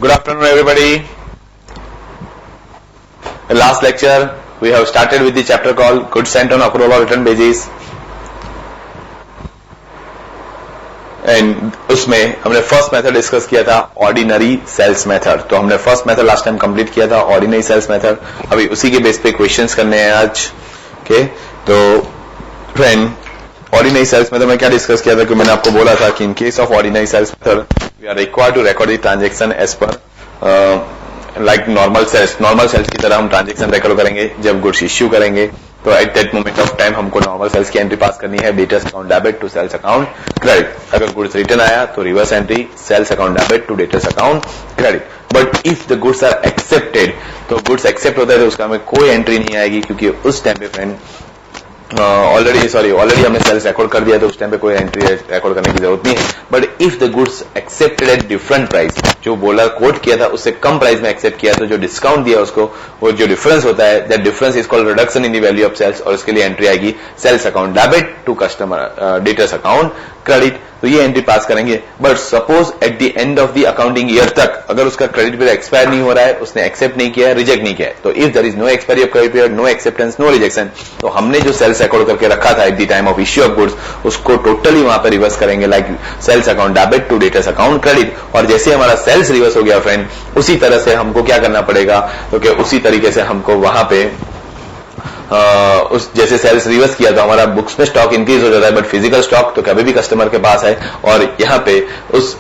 Good afternoon, everybody. In last lecture, we have started with the chapter called Goods Sent on Accrual or Return Basis. And उसमें हमने first method discuss किया था ordinary sales method. तो हमने first method last time complete किया था ordinary sales method. अभी उसी के बेस पे क्वेश्चंस करने हैं आज. ओके, तो फ्रेंड ऑर्डिनरी सेल्स मेथड में क्या डिस्कस किया था कि मैंने आपको बोला था कि in case of ordinary sales method we are required to record the transaction as per like normal sales की तरह हम ट्रांजैक्शन रिकॉर्ड करेंगे. जब गुड्स इश्यू करेंगे तो at that moment of time हमको नॉर्मल सेल्स की एंट्री पास करनी है, debtors account debit to sales account credit. अगर गुड्स रिटर्न आया तो reverse entry sales account debit to debtors account credit. But if the goods are accepted, तो goods accept होता है तो उसका हमें कोई एंट्री नहीं आएगी, क्योंकि उस टाइम पे फ्रेंड ऑलरेडी हमने सेल्स रिकॉर्ड कर दिया, तो उस टाइम पे कोई एंट्री रिकॉर्ड करने की जरूरत नहीं है. But if the goods accepted at different price, जो बोला कोट किया था उससे कम प्राइस में एक्सेप्ट किया, तो जो डिस्काउंट दिया उसको, वो जो डिफरेंस होता है, that difference is called reduction in the value of sales, और इसके लिए एंट्री आएगी sales account debit to customer debtors account credit. तो ये एंट्री पास करेंगे. But suppose at the end of the accounting year तक अगर उसका क्रेडिट पीरियड एक्सपायर नहीं हो रहा है, उसने एक्सेप्ट नहीं किया है, रिजेक्ट नहीं किया है, तो if there is no expiry of credit period, no acceptance, no rejection, तो हमने जो सेल्स रिकॉर्ड करके रखा था at the time of issue of goods, उसको टोटली वहां पर रिवर्स करेंगे, like sales account debit to debtors account credit. और जैसे हमारा सेल्स रिवर्स हो गया फ्रेंड, उसी तरह से हमको क्या करना पड़ेगा, तो उसी तरीके से हमको वहां पे उस जैसे सेल्स रिवर्स किया तो हमारा बुक्स में स्टॉक इंक्रीज हो जाता है, बट फिजिकल स्टॉक तो कभी भी कस्टमर के पास है. और यहाँ पे उस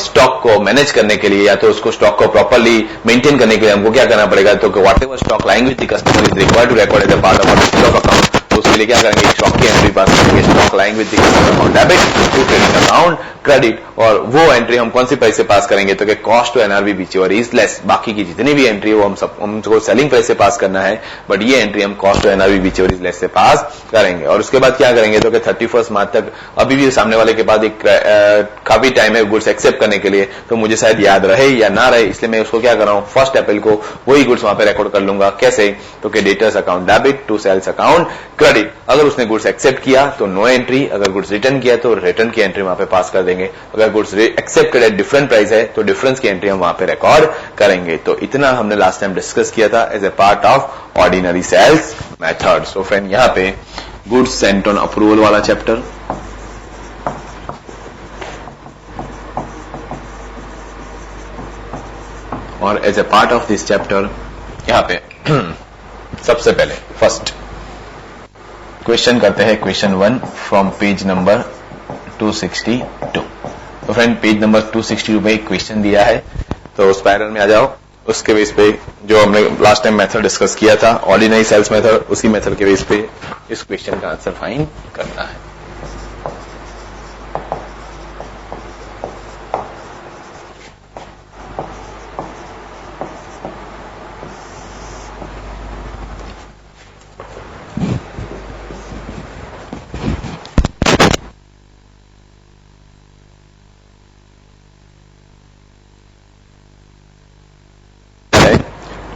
स्टॉक को मैनेज करने के लिए या तो उसको स्टॉक को प्रॉपर्ली मेंटेन करने के लिए हमको क्या करना पड़ेगा, तो whatever stock lying with the customer is required to record as a part of stock account. तो उसके लिए क्या करेंगे, स्टॉक की एंट्री पास करेंगे, stock lying with the customer account debit to trading account credit. और वो entry हम कौन सी प्राइस से पास करेंगे, तो cost to NRV whichever is less. बाकी की जितनी भी एंट्री वो हमको सेलिंग प्राइस से पास करना है, बट ये एंट्री हम cost to NRV whichever is less से पास करेंगे. और उसके बाद क्या करेंगे, तो 31 मार्च तक अभी भी सामने वाले के पास एक काफी टाइम है गुड्स एक्सेप्ट करने के लिए, तो मुझे शायद याद रहे या ना रहे, इसलिए मैं उसको क्या कर रहा हूं, 1 अप्रैल को वही गुड्स वहां पे रिकॉर्ड कर लूंगा. कैसे, तो debtors account debit to sales account credit. अगर उसने गुड्स एक्सेप्ट किया तो नो एंट्री, अगर गुड्स रिटर्न किया तो रिटर्न की एंट्री वहां पे पास कर देंगे. अगर goods accepted at different price है तो डिफरेंस की एंट्री हम वहां पे रिकॉर्ड करेंगे. तो इतना हमने लास्ट टाइम डिस्कस किया था as a part of ordinary sales method. So friend यहाँ पे गुड्स सेंट ऑन अप्रूवल वाला चैप्टर, और as a part of this chapter यहाँ पे सबसे पहले फर्स्ट क्वेश्चन करते हैं, क्वेश्चन 1 फ्रॉम पेज नंबर 262. तो फ्रेंड पेज नंबर 262 पे एक क्वेश्चन दिया है, तो उस पैटर्न में आ जाओ. उसके बेस पे जो हमने लास्ट टाइम मेथड डिस्कस किया था ऑर्डिनरी सेल्स मेथड, उसी मेथड के बेस पे इस क्वेश्चन का आंसर फाइंड करना है.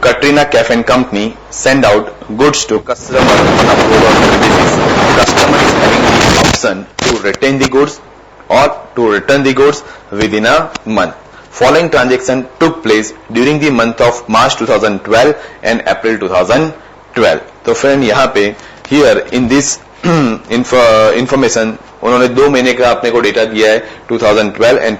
Katrina Cafe and Company send out goods to customer on approval basis. Customer is having the option to retain the goods or to return the goods within a month. Following transaction took place during the month of March 2012 and April 2012. तो friend यहाँ पे here in this information उन्होंने 2 महीने का अपने को data दिया है, 2012 and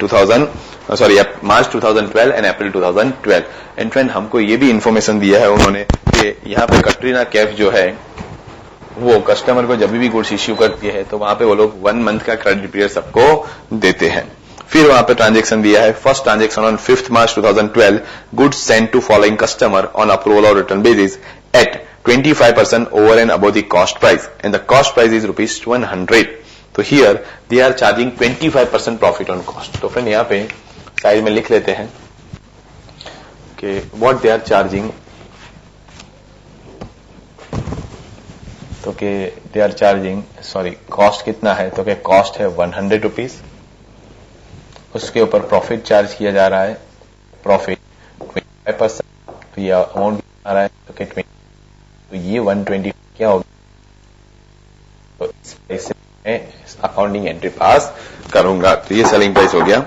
March 2012 and April 2012. And friend हमको ये भी इंफॉर्मेशन दिया है उन्होंने कि यहाँ पे कटरीना कैफ जो है वो कस्टमर को जब भी गुड्स इश्यू करती है तो वहां पे वो लोग 1 मंथ का क्रेडिट पीरियड सबको देते हैं. फिर वहां पे ट्रांजेक्शन दिया है, first transaction on 5 March 2012, goods send to following customer on approval और return basis at 25% over and above the cost price, and the cost price is ₹100. तो here they are charging 25% profit on cost. तो friend यहाँ पे side में लिख लेते हैं कि what they are charging, तो कि they are charging cost कितना है, तो कि cost है ₹100. उसके ऊपर प्रॉफिट चार्ज किया जा रहा है, प्रॉफिट 25%. तो ये अमाउंट आ रहा है, तो कि 20, तो ये 120 क्या होगा, तो इस प्राइस से मैं अकाउंटिंग एंट्री पास करूंगा. तो ये सेलिंग प्राइस हो गया.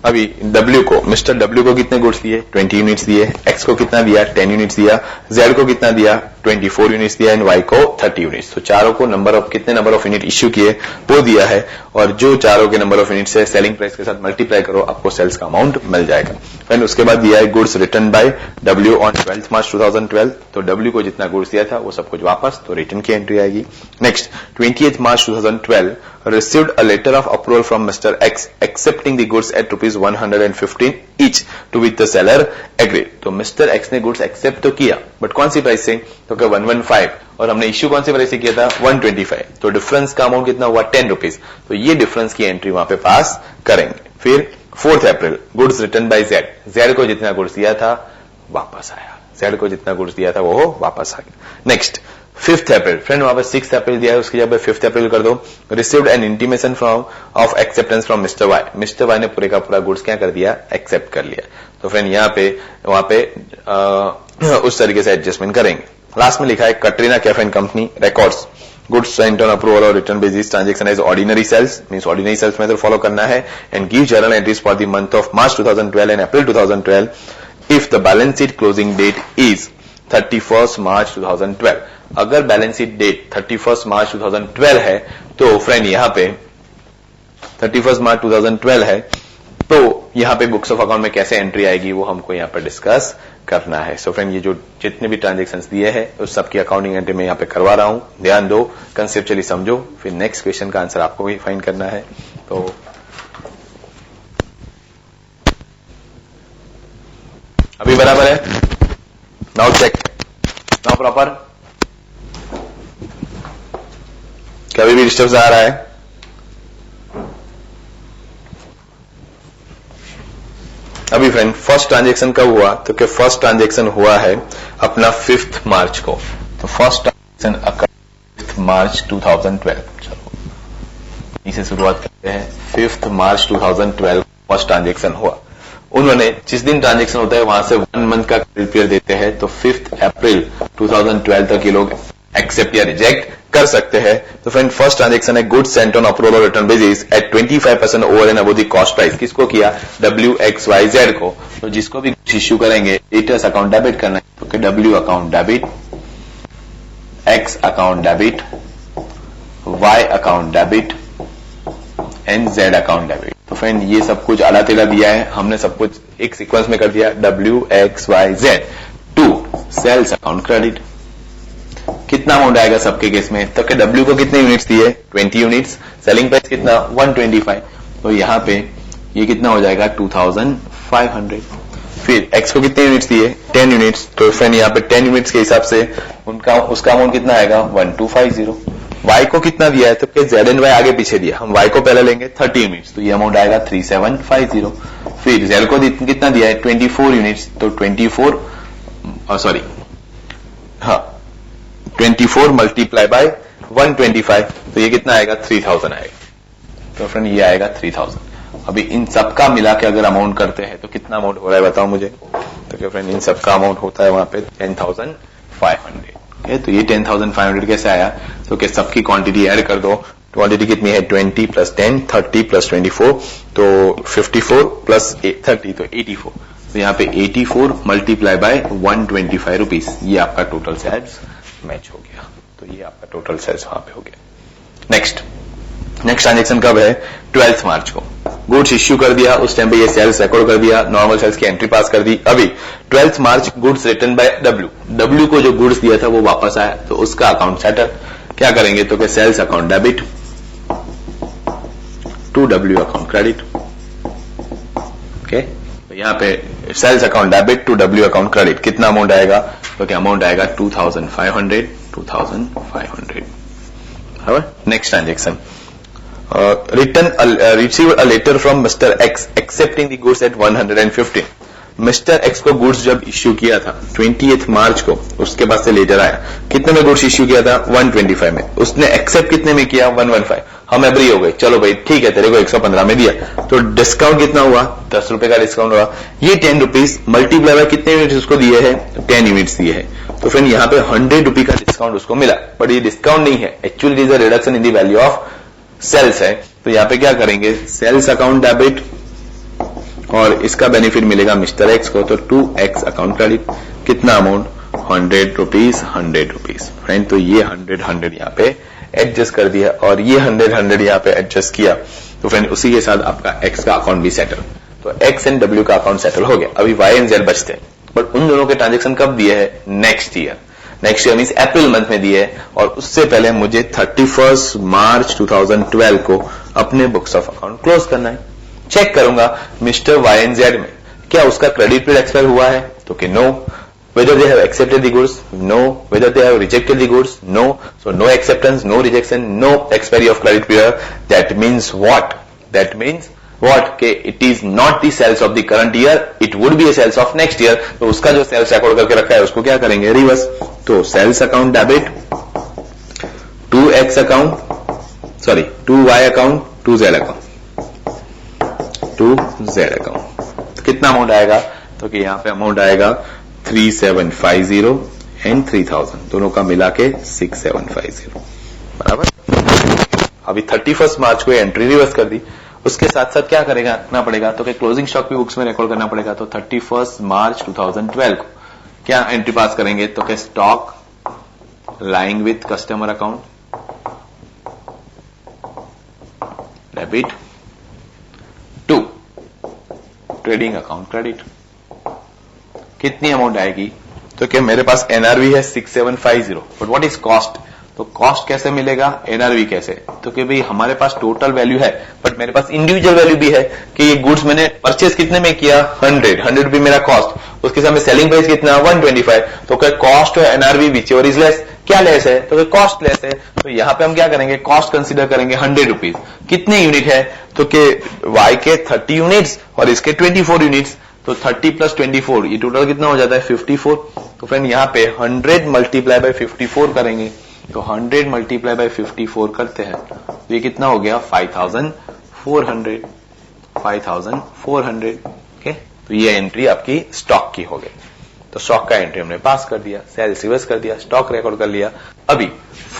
अभी W को, मिस्टर W को कितने गुड्स दिए, 20 यूनिट्स दिए, X को कितना दिया, 10 यूनिट्स दिया, Z को कितना दिया, 24 यूनिट्स दिया, एंड Y को 30 यूनिट्स। तो चारों को कितने नंबर ऑफ यूनिट इश्यू किए वो दिया है, और जो चारों के नंबर ऑफ यूनिट है सेलिंग प्राइस के साथ मल्टीप्लाई करो, आपको सेल्स का अमाउंट मिल जाएगा। एंड उसके बाद दिया है goods return by W on 12 March 2012, तो W को जितना गुड्स दिया था वो सब कुछ वापस, तो रिटर्न की एंट्री आएगी। Next 28 March 2012 received a letter of approval from Mr. X accepting the goods at ₹115 each to which the seller agreed। तो मिस्टर X ने गुड्स एक्सेप्ट तो किया, बट कौन सी प्राइस से, तो क्या 115, और हमने इश्यू कौन सी प्राइस से किया था, 125, तो डिफरेंस का अमाउंट कितना हुआ, 10 रुपीज। तो ये डिफरेंस की एंट्री वहां पे पास करेंगे। फिर 4 April goods return by Z, Z को जितना गुड्स दिया था वापस आया, Z को जितना गुड्स दिया था वो वापस आ गया। नेक्स्ट 5 अप्रैल, फ्रेंड वहां पर 6 अप्रैल दिया है, उसकी जगह 5 अप्रैल कर दो। Received an intimation from of acceptance from mister Y, mister Y ने पूरे का पूरा गुड्स क्या कर दिया, एक्सेप्ट कर लिया। तो फ्रेंड यहाँ पे वहां पे उस तरीके से एडजस्टमेंट करेंगे। लास्ट में लिखा है Katrina Kaif and company records goods sent on approval और return basis transaction as ordinary sales, means ordinary sales method follow करना है, and give journal entries for the month of March 2012 and April 2012 if the balance sheet closing date is 31 March 2012। अगर balance sheet date 31 March 2012 है, तो friend यहां पे 31 March 2012 है, तो यहां पे बुक्स ऑफ अकाउंट में कैसे एंट्री आएगी वो हमको यहां पर डिस्कस करना है। सो फ्रेंड ये जो जितने भी ट्रांजेक्शंस दिए हैं उस सबकी अकाउंटिंग एंट्री में यहां पे करवा रहा हूं, ध्यान दो, कंसेप्चुअली समझो, फिर नेक्स्ट क्वेश्चन का आंसर आपको भी फाइंड करना है। तो अभी बराबर है, नाउ चेक, नाउ प्रॉपर, कभी भी डिस्टर्ब आ रहा है, अभी फ्रेंड फर्स्ट ट्रांजेक्शन कब हुआ, तो क्या फर्स्ट ट्रांजेक्शन हुआ है अपना 5 मार्च को, तो फर्स्ट ट्रांजेक्शन 5 मार्च 2012, चलो इसे शुरुआत करते हैं। 5 मार्च 2012 फर्स्ट ट्रांजेक्शन हुआ, उन्होंने जिस दिन ट्रांजेक्शन होता है वहां से 1 मंथ का क्रेडिट पीरियड देते हैं, तो 5 अप्रैल 2012 तक ये लोग एक्सेप्ट या रिजेक्ट कर सकते हैं। तो फ्रेंड फर्स्ट ट्रांजेक्शन है गुड्स सेंट ऑन अप्रूवल और return basis at 25% over and above the cost price, किसको किया, WXYZ को। तो जिसको भी इश्यू करेंगे डेटर्स अकाउंट डेबिट करना है, तो W account debit, X account debit, Y account debit and Z account debit. तो फ्रेंड ये सब कुछ अला तेला दिया है, हमने सब कुछ एक सीक्वेंस में कर दिया, WXYZ to sales account credit. कितना अमाउंट आएगा सबके केस में, तो W को कितने यूनिट्स दिए, 20 यूनिट्स, सेलिंग प्राइस कितना 125, तो यहां पे ये कितना हो जाएगा 2500। फिर X को कितने यूनिट्स दिए, 10 यूनिट्स, तो फ्रेंड यहाँ पे 10 यूनिट्स के हिसाब से उसका अमाउंट कितना आएगा 1250। Y को कितना दिया है, तो क्या Z एंड Y आगे पीछे दिया, हम Y को पहले लेंगे 30 यूनिट्स, तो ये अमाउंट आएगा 3750। फिर Z को कितना दिया है 24 यूनिट्स, तो 24 मल्टीप्लाई बाय 125, तो ये कितना आएगा 3000 आएगा। तो फ्रेंड ये आएगा 3000। अभी इन सबका मिला के अगर अमाउंट करते हैं तो कितना अमाउंट हो रहा है बताओ मुझे, तो क्या फ्रेंड इन सबका अमाउंट होता है वहां पे 10,500। तो ये 10,500 कैसे आया, तो क्या सबकी क्वांटिटी ऐड कर दो, क्वांटिटी कितनी है 20 प्लस 10, 30 प्लस 24, तो 54 प्लस 30, तो 84। तो यहाँ पे 84 मल्टीप्लाई बाय 125 रुपीज, ये आपका टोटल सेल्स मैच हो गया। तो ये आपका टोटल सेल्स वहां पे हो गया। नेक्स्ट ट्रांजेक्शन कब है, 12 मार्च को गुड्स इश्यू कर दिया, उस टाइम पे ये सेल्स रिकॉर्ड कर दिया, नॉर्मल सेल्स की एंट्री पास कर दी। अभी 12 मार्च गुड्स रिटर्न बाय W को जो गुड्स दिया था वो वापस आया, तो उसका अकाउंट सेटल क्या करेंगे, तो क्या sales account debit to W account credit. Okay, तो यहाँ पे sales account debit to W account credit, कितना अमाउंट आएगा, तो क्या अमाउंट आएगा 2500। Next transaction receive a letter from mister X accepting the goods at 115। Mister X को goods जब इश्यू किया था 28 मार्च को, उसके बाद से लेटर आया, कितने में गुड्स इश्यू किया था 125 में, उसने एक्सेप्ट कितने में किया 115, हम एग्री हो गए, चलो भाई ठीक है तेरे को 115 में दिया, तो डिस्काउंट कितना हुआ 10 रुपए का डिस्काउंट हुआ, ये 10 रुपीज मल्टीप्लाई बाय कितने यूनिट्स उसको दिए हैं 10 यूनिट्स दिए हैं, तो फ्रेंड यहाँ पे 100 रुपी का डिस्काउंट उसको मिला, बट ये डिस्काउंट नहीं है, actually it is a reduction in the value of sales है। तो यहाँ पे क्या करेंगे, सेल्स अकाउंट डेबिट और इसका बेनिफिट मिलेगा मिस्टर एक्स को, तो 2x अकाउंट क्रेडिट। कितना अमाउंट? 100 rupees 100 rupees. फ्रेंड तो ये 100 यहाँ पे एडजस्ट कर दिया और ये 100 यहाँ पे एडजस्ट किया, तो फ्रेंड उसी के साथ आपका एक्स का अकाउंट भी सेटल। तो एक्स एंड डब्ल्यू का अकाउंट सेटल हो गया। अभी वाई एंड जेड बचते हैं, बट उन दोनों के ट्रांजेक्शन कब दिए हैं? Next year. Next year means April month में दिए है, और उससे पहले मुझे 31 मार्च 2012 को अपने बुक्स ऑफ अकाउंट क्लोज करना है। चेक करूंगा मिस्टर वाई एंड जेड में क्या उसका क्रेडिट पीरियड एक्सपायर हुआ है, तो कि no. whether they have accepted the goods, no. whether they have rejected the goods, no. so no acceptance, no rejection, no expiry of credit period. That means what? That means what? कि it is not the sales of the current year, it would be a sales of next year. तो उसका जो sales record करके रखा है उसको क्या करेंगे? रिवर्स। तो sales account debit, 2x account, sorry 2y account, 2z account, 2z account. कितना अमाउंट आएगा? तो कि यहाँ पे अमाउंट आएगा 3750 एंड 3000, दोनों का मिला के 6750, बराबर। अभी 31 मार्च को एंट्री रिवर्स कर दी, उसके साथ साथ क्या करना पड़ेगा? तो कि क्लोजिंग स्टॉक भी बुक्स में रिकॉर्ड करना पड़ेगा। तो 31 मार्च 2012 को क्या एंट्री पास करेंगे? तो कि stock lying with customer account debit to trading account credit. कितनी अमाउंट आएगी? तो क्या मेरे पास एनआरवी है 6750, बट व्हाट इज कॉस्ट? तो कॉस्ट कैसे मिलेगा? एनआरवी कैसे? तो कि भाई हमारे पास टोटल वैल्यू है, बट मेरे पास इंडिविजुअल वैल्यू भी है कि ये गुड्स मैंने परचेस कितने में किया? 100 रुपए मेरा कॉस्ट, उसके सामने सेलिंग प्राइस कितना? 125। तो क्या कॉस्ट और NRV which ever is less? क्या लेस है? तो कॉस्ट लेस है। तो यहां पे हम क्या करेंगे? कॉस्ट कंसीडर करेंगे 100 रुपीज। कितने यूनिट है? तो कि वाई के 30 यूनिट्स और इसके 24 यूनिट्स, तो 30 प्लस 24 ये टोटल कितना हो जाता है? 54। तो फ्रेंड यहाँ पे 100 मल्टीप्लाई बाय 54 करेंगे, तो 100 मल्टीप्लाई बाय 54 करते हैं तो ये कितना हो गया? 5400। 5400। ओके, तो ये एंट्री आपकी स्टॉक की हो गई। तो स्टॉक का एंट्री हमने पास कर दिया, सेल्स रिवर्स कर दिया, स्टॉक रिकॉर्ड कर लिया। अभी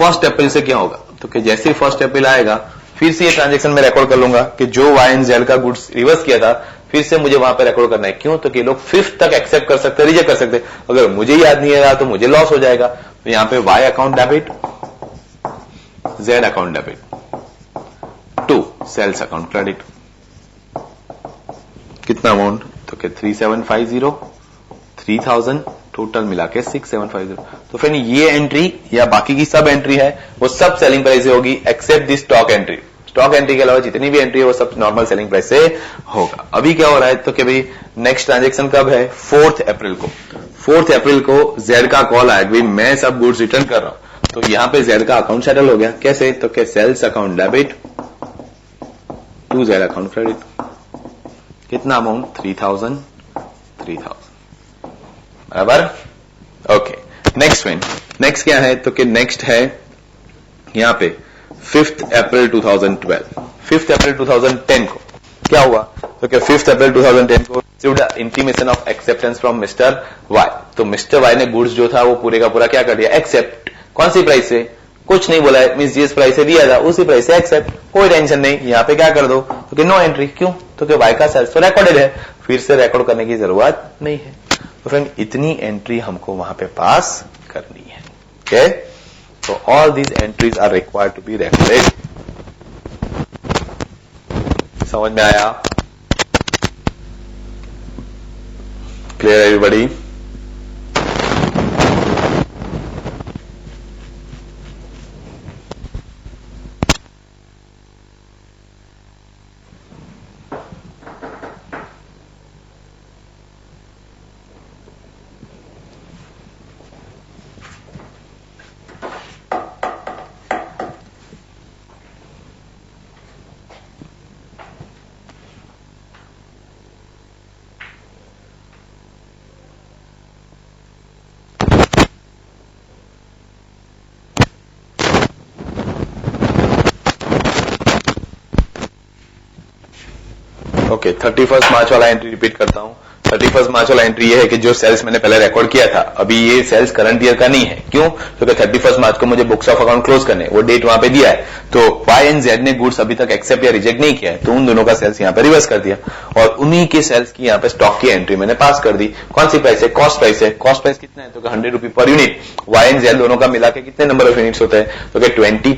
1 अप्रैल से क्या होगा? तो कि जैसे 1 अप्रैल आएगा फिर से ये ट्रांजेक्शन में रिकॉर्ड कर लूंगा कि जो वाई एंड जेड का गुड्स रिवर्स किया था फिर से मुझे वहां पे रिकॉर्ड करना है। क्यों? तो कि लोग 5th तक एक्सेप्ट कर सकते, रिजेक्ट कर सकते। अगर मुझे याद नहीं रहा तो मुझे लॉस हो जाएगा। तो यहां पे Y account debit, Z account debit to sales account credit. कितना अमाउंट? तो कि 3750, 3000, टोटल मिला के 6750। तो फिर ये एंट्री या बाकी की सब एंट्री है वो सब सेलिंग प्राइस से होगी एक्सेप्ट दी स्टॉक एंट्री। स्टॉक एंट्री के अलावा जितनी भी एंट्री है वो सब नॉर्मल सेलिंग प्राइस से होगा। अभी क्या हो रहा है? तो कि भाई नेक्स्ट ट्रांजेक्शन कब है? 4 अप्रैल को। 4 अप्रैल को जेड का कॉल आया कि मैं सब गुड्स रिटर्न कर रहा हूं। तो यहां पे जेड का अकाउंट सेटल हो गया। कैसे? तो कि sales account debit to Z account credit. कितना अमाउंट? 3000, बराबर। ओके, नेक्स्ट फ्रेंड, नेक्स्ट क्या है? तो कि नेक्स्ट है यहां पे 5 अप्रैल 2012। 5 अप्रैल 2010 को क्या हुआ? तो क्या 5 अप्रैल 2010 को received intimation of acceptance from mister Y. तो मिस्टर वाई ने गुड्स जो था वो पूरे का पूरा क्या कर दिया? एक्सेप्ट। कौन सी प्राइस से? कुछ नहीं बोला है, मींस जिस प्राइस से दिया था उसी प्राइस से एक्सेप्ट। कोई टेंशन नहीं, यहां पे क्या कर दो? तो कि नो एंट्री। क्यों? तो कि वाई का सेल्स तो रिकॉर्डेड है, फिर से रिकॉर्ड करने की जरूरत नहीं है। तो फ्रेंड इतनी एंट्री हमको वहां पे पास करनी है। ओके, तो all these entries are required to be recorded. समझ में आया? Clear everybody? ओके, 31 मार्च वाला एंट्री रिपीट करता हूं। 31 मार्च वाला एंट्री ये है कि जो सेल्स मैंने पहले रिकॉर्ड किया था, अभी ये सेल्स करंट ईयर का नहीं है। क्यों? क्योंकि 31 मार्च को मुझे बुक्स ऑफ अकाउंट क्लोज करने, वो डेट वहां पे दिया है। तो वाई एंड जेड ने गुड्स अभी तक एक्सेप्ट या रिजेक्ट नहीं किया है, तो उन दोनों का सेल्स यहाँ पे रिवर्स कर दिया और उन्हीं के सेल्स की यहाँ पे स्टॉक की एंट्री मैंने पास कर दी। कौन सी प्राइस है? कॉस्ट प्राइस है। कॉस्ट प्राइस कितना है? तो 100 रुपी per unit. Y and Z दोनों का मिला के कितने नंबर ऑफ यूनिट्स होते हैं? तो 24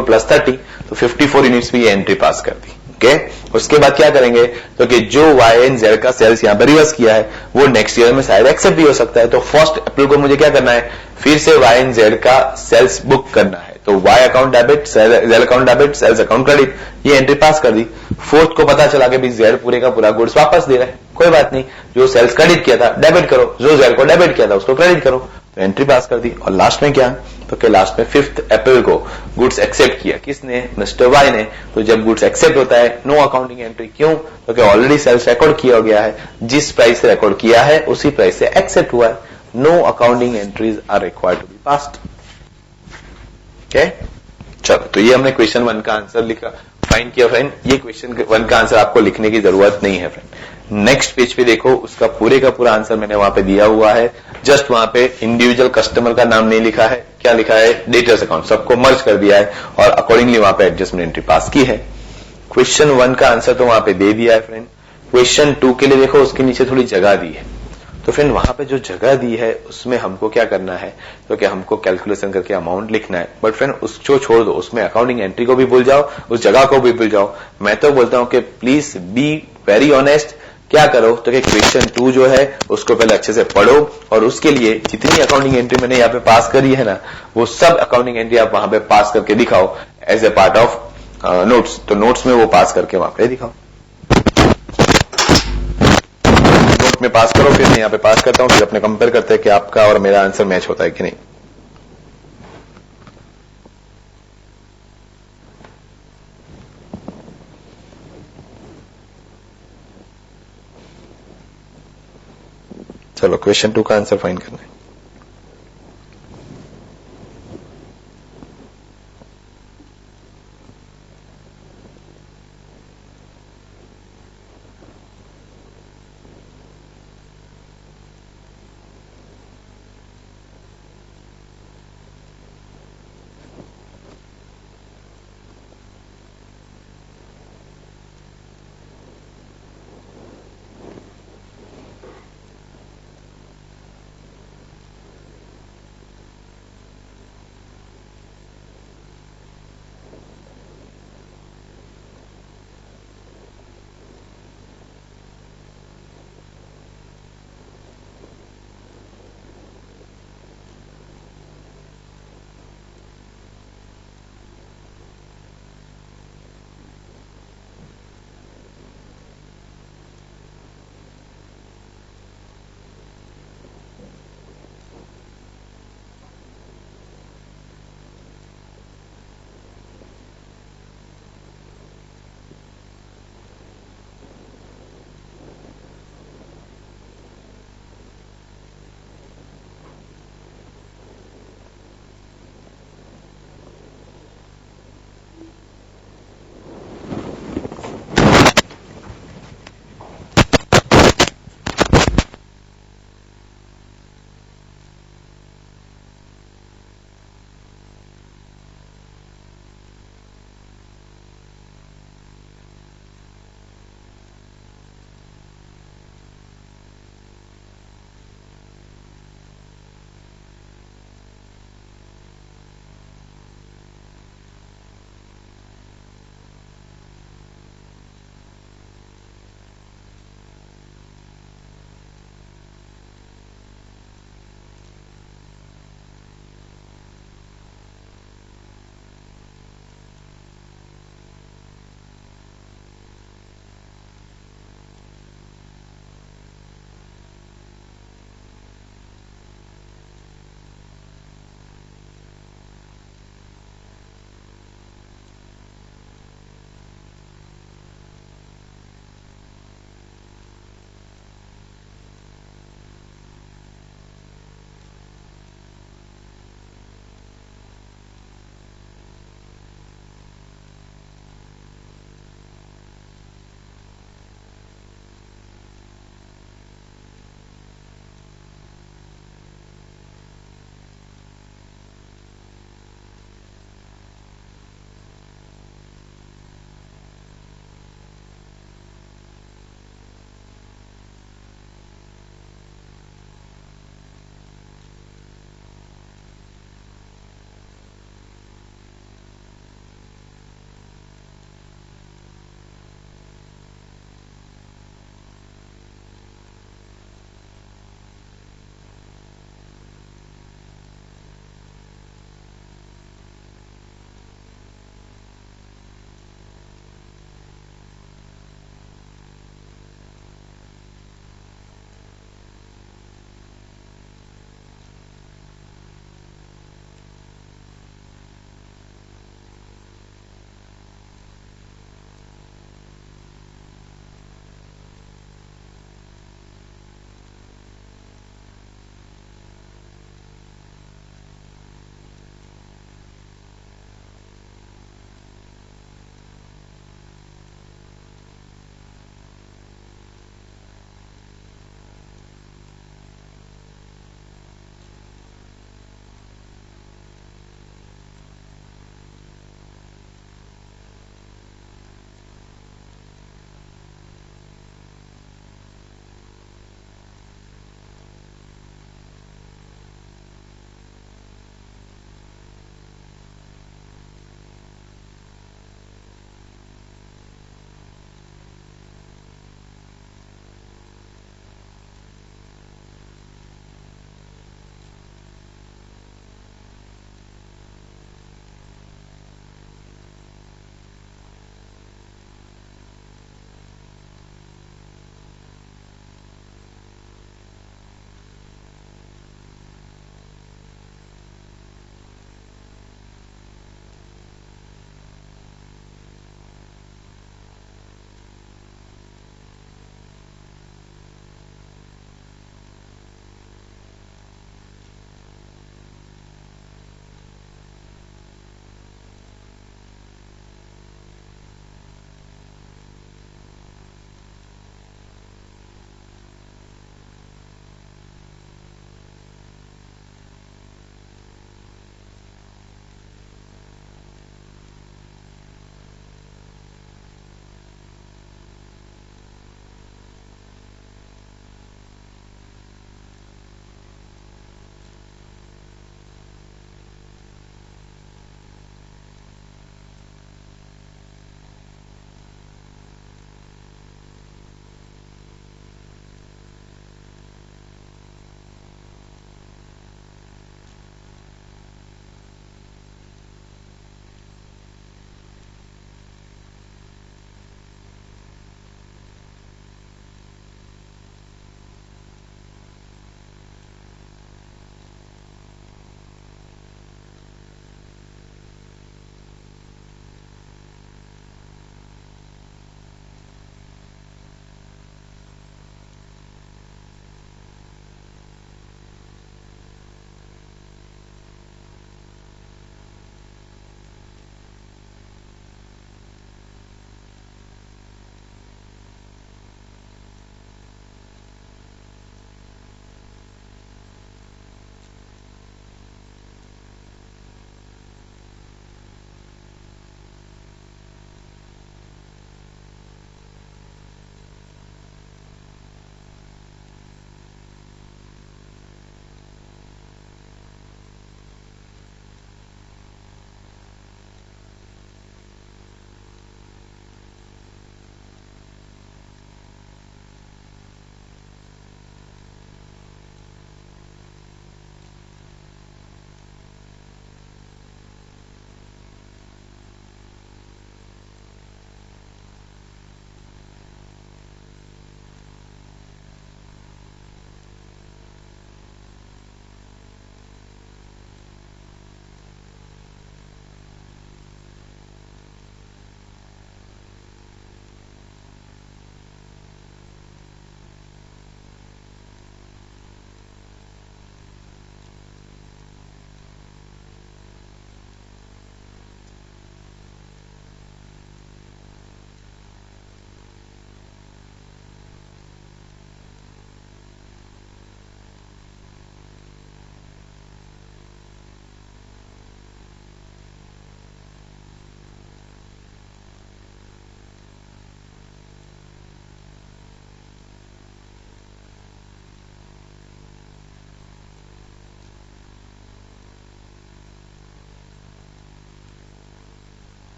प्लस 30, तो 54 यूनिट्स भी ये एंट्री पास कर दी। ओके, उसके बाद क्या करेंगे? तो कि जो वाई एंड जेड का सेल्स यहां पर रिवर्स किया है वो नेक्स्ट ईयर में शायद एक्सेप्ट भी हो सकता है। तो 1 अप्रैल को मुझे क्या करना है? फिर से वाई एंड जेड का सेल्स बुक करना है। तो Y account debit, Z account debit, sales account credit, ये एंट्री पास कर दी। 4 को पता चला कि भी जेड पूरे का पूरा गुड्स वापस दे रहा है, कोई बात नहीं, जो सेल्स क्रेडिट किया था डेबिट करो, जो जेड को डेबिट किया था उसको क्रेडिट करो, तो एंट्री पास कर दी। और लास्ट में क्या? तो कि लास्ट में 5 अप्रैल को गुड्स एक्सेप्ट किया। किसने? मिस्टर वाई ने। तो जब गुड्स एक्सेप्ट होता है, नो अकाउंटिंग एंट्री। क्यों? तो कि ऑलरेडी सेल्स रिकॉर्ड किया गया है, जिस प्राइस से रिकॉर्ड किया है उसी प्राइस से एक्सेप्ट हुआ है। No accounting entries are required to be passed. Okay, चलो, तो ये हमने क्वेश्चन 1 का आंसर लिखा, फाइंड किया फ्रेंड। ये क्वेश्चन 1 का आंसर आपको लिखने की जरूरत नहीं है फ्रेंड। नेक्स्ट पेज पे देखो, उसका पूरे का पूरा आंसर मैंने वहां पे दिया हुआ है। जस्ट वहां पे इंडिविजुअल कस्टमर का नाम नहीं लिखा है, क्या लिखा है? डेटर्स अकाउंट, सबको मर्ज कर दिया है और अकॉर्डिंगली वहां पे एडजस्टमेंट एंट्री पास की है। क्वेश्चन 1 का आंसर तो वहां पे दे दिया है फ्रेंड। क्वेश्चन 2 के लिए देखो, उसके नीचे थोड़ी जगह दी है। तो फ्रेंड वहां पे जो जगह दी है उसमें हमको क्या करना है? तो क्या हमको कैलकुलेशन करके अमाउंट लिखना है। बट फ्रेंड उसको छोड़ दो, उसमें अकाउंटिंग एंट्री को भी भूल जाओ, उस जगह को भी भूल जाओ। मैं तो बोलता हूं कि प्लीज बी वेरी ऑनेस्ट। क्या करो? तो कि क्वेश्चन 2 जो है उसको पहले अच्छे से पढ़ो और उसके लिए जितनी अकाउंटिंग एंट्री मैंने यहाँ पे पास करी है ना, वो सब अकाउंटिंग एंट्री आप वहां पे पास करके दिखाओ as a part of notes. तो नोट्स में वो पास करके वहां पे दिखाओ, नोट में पास करो। फिर मैं यहाँ पे पास करता हूँ, फिर अपने कंपेयर करते हैं कि आपका और मेरा आंसर मैच होता है कि नहीं। चलो, क्वेश्चन 2 का आंसर फाइंड करना है।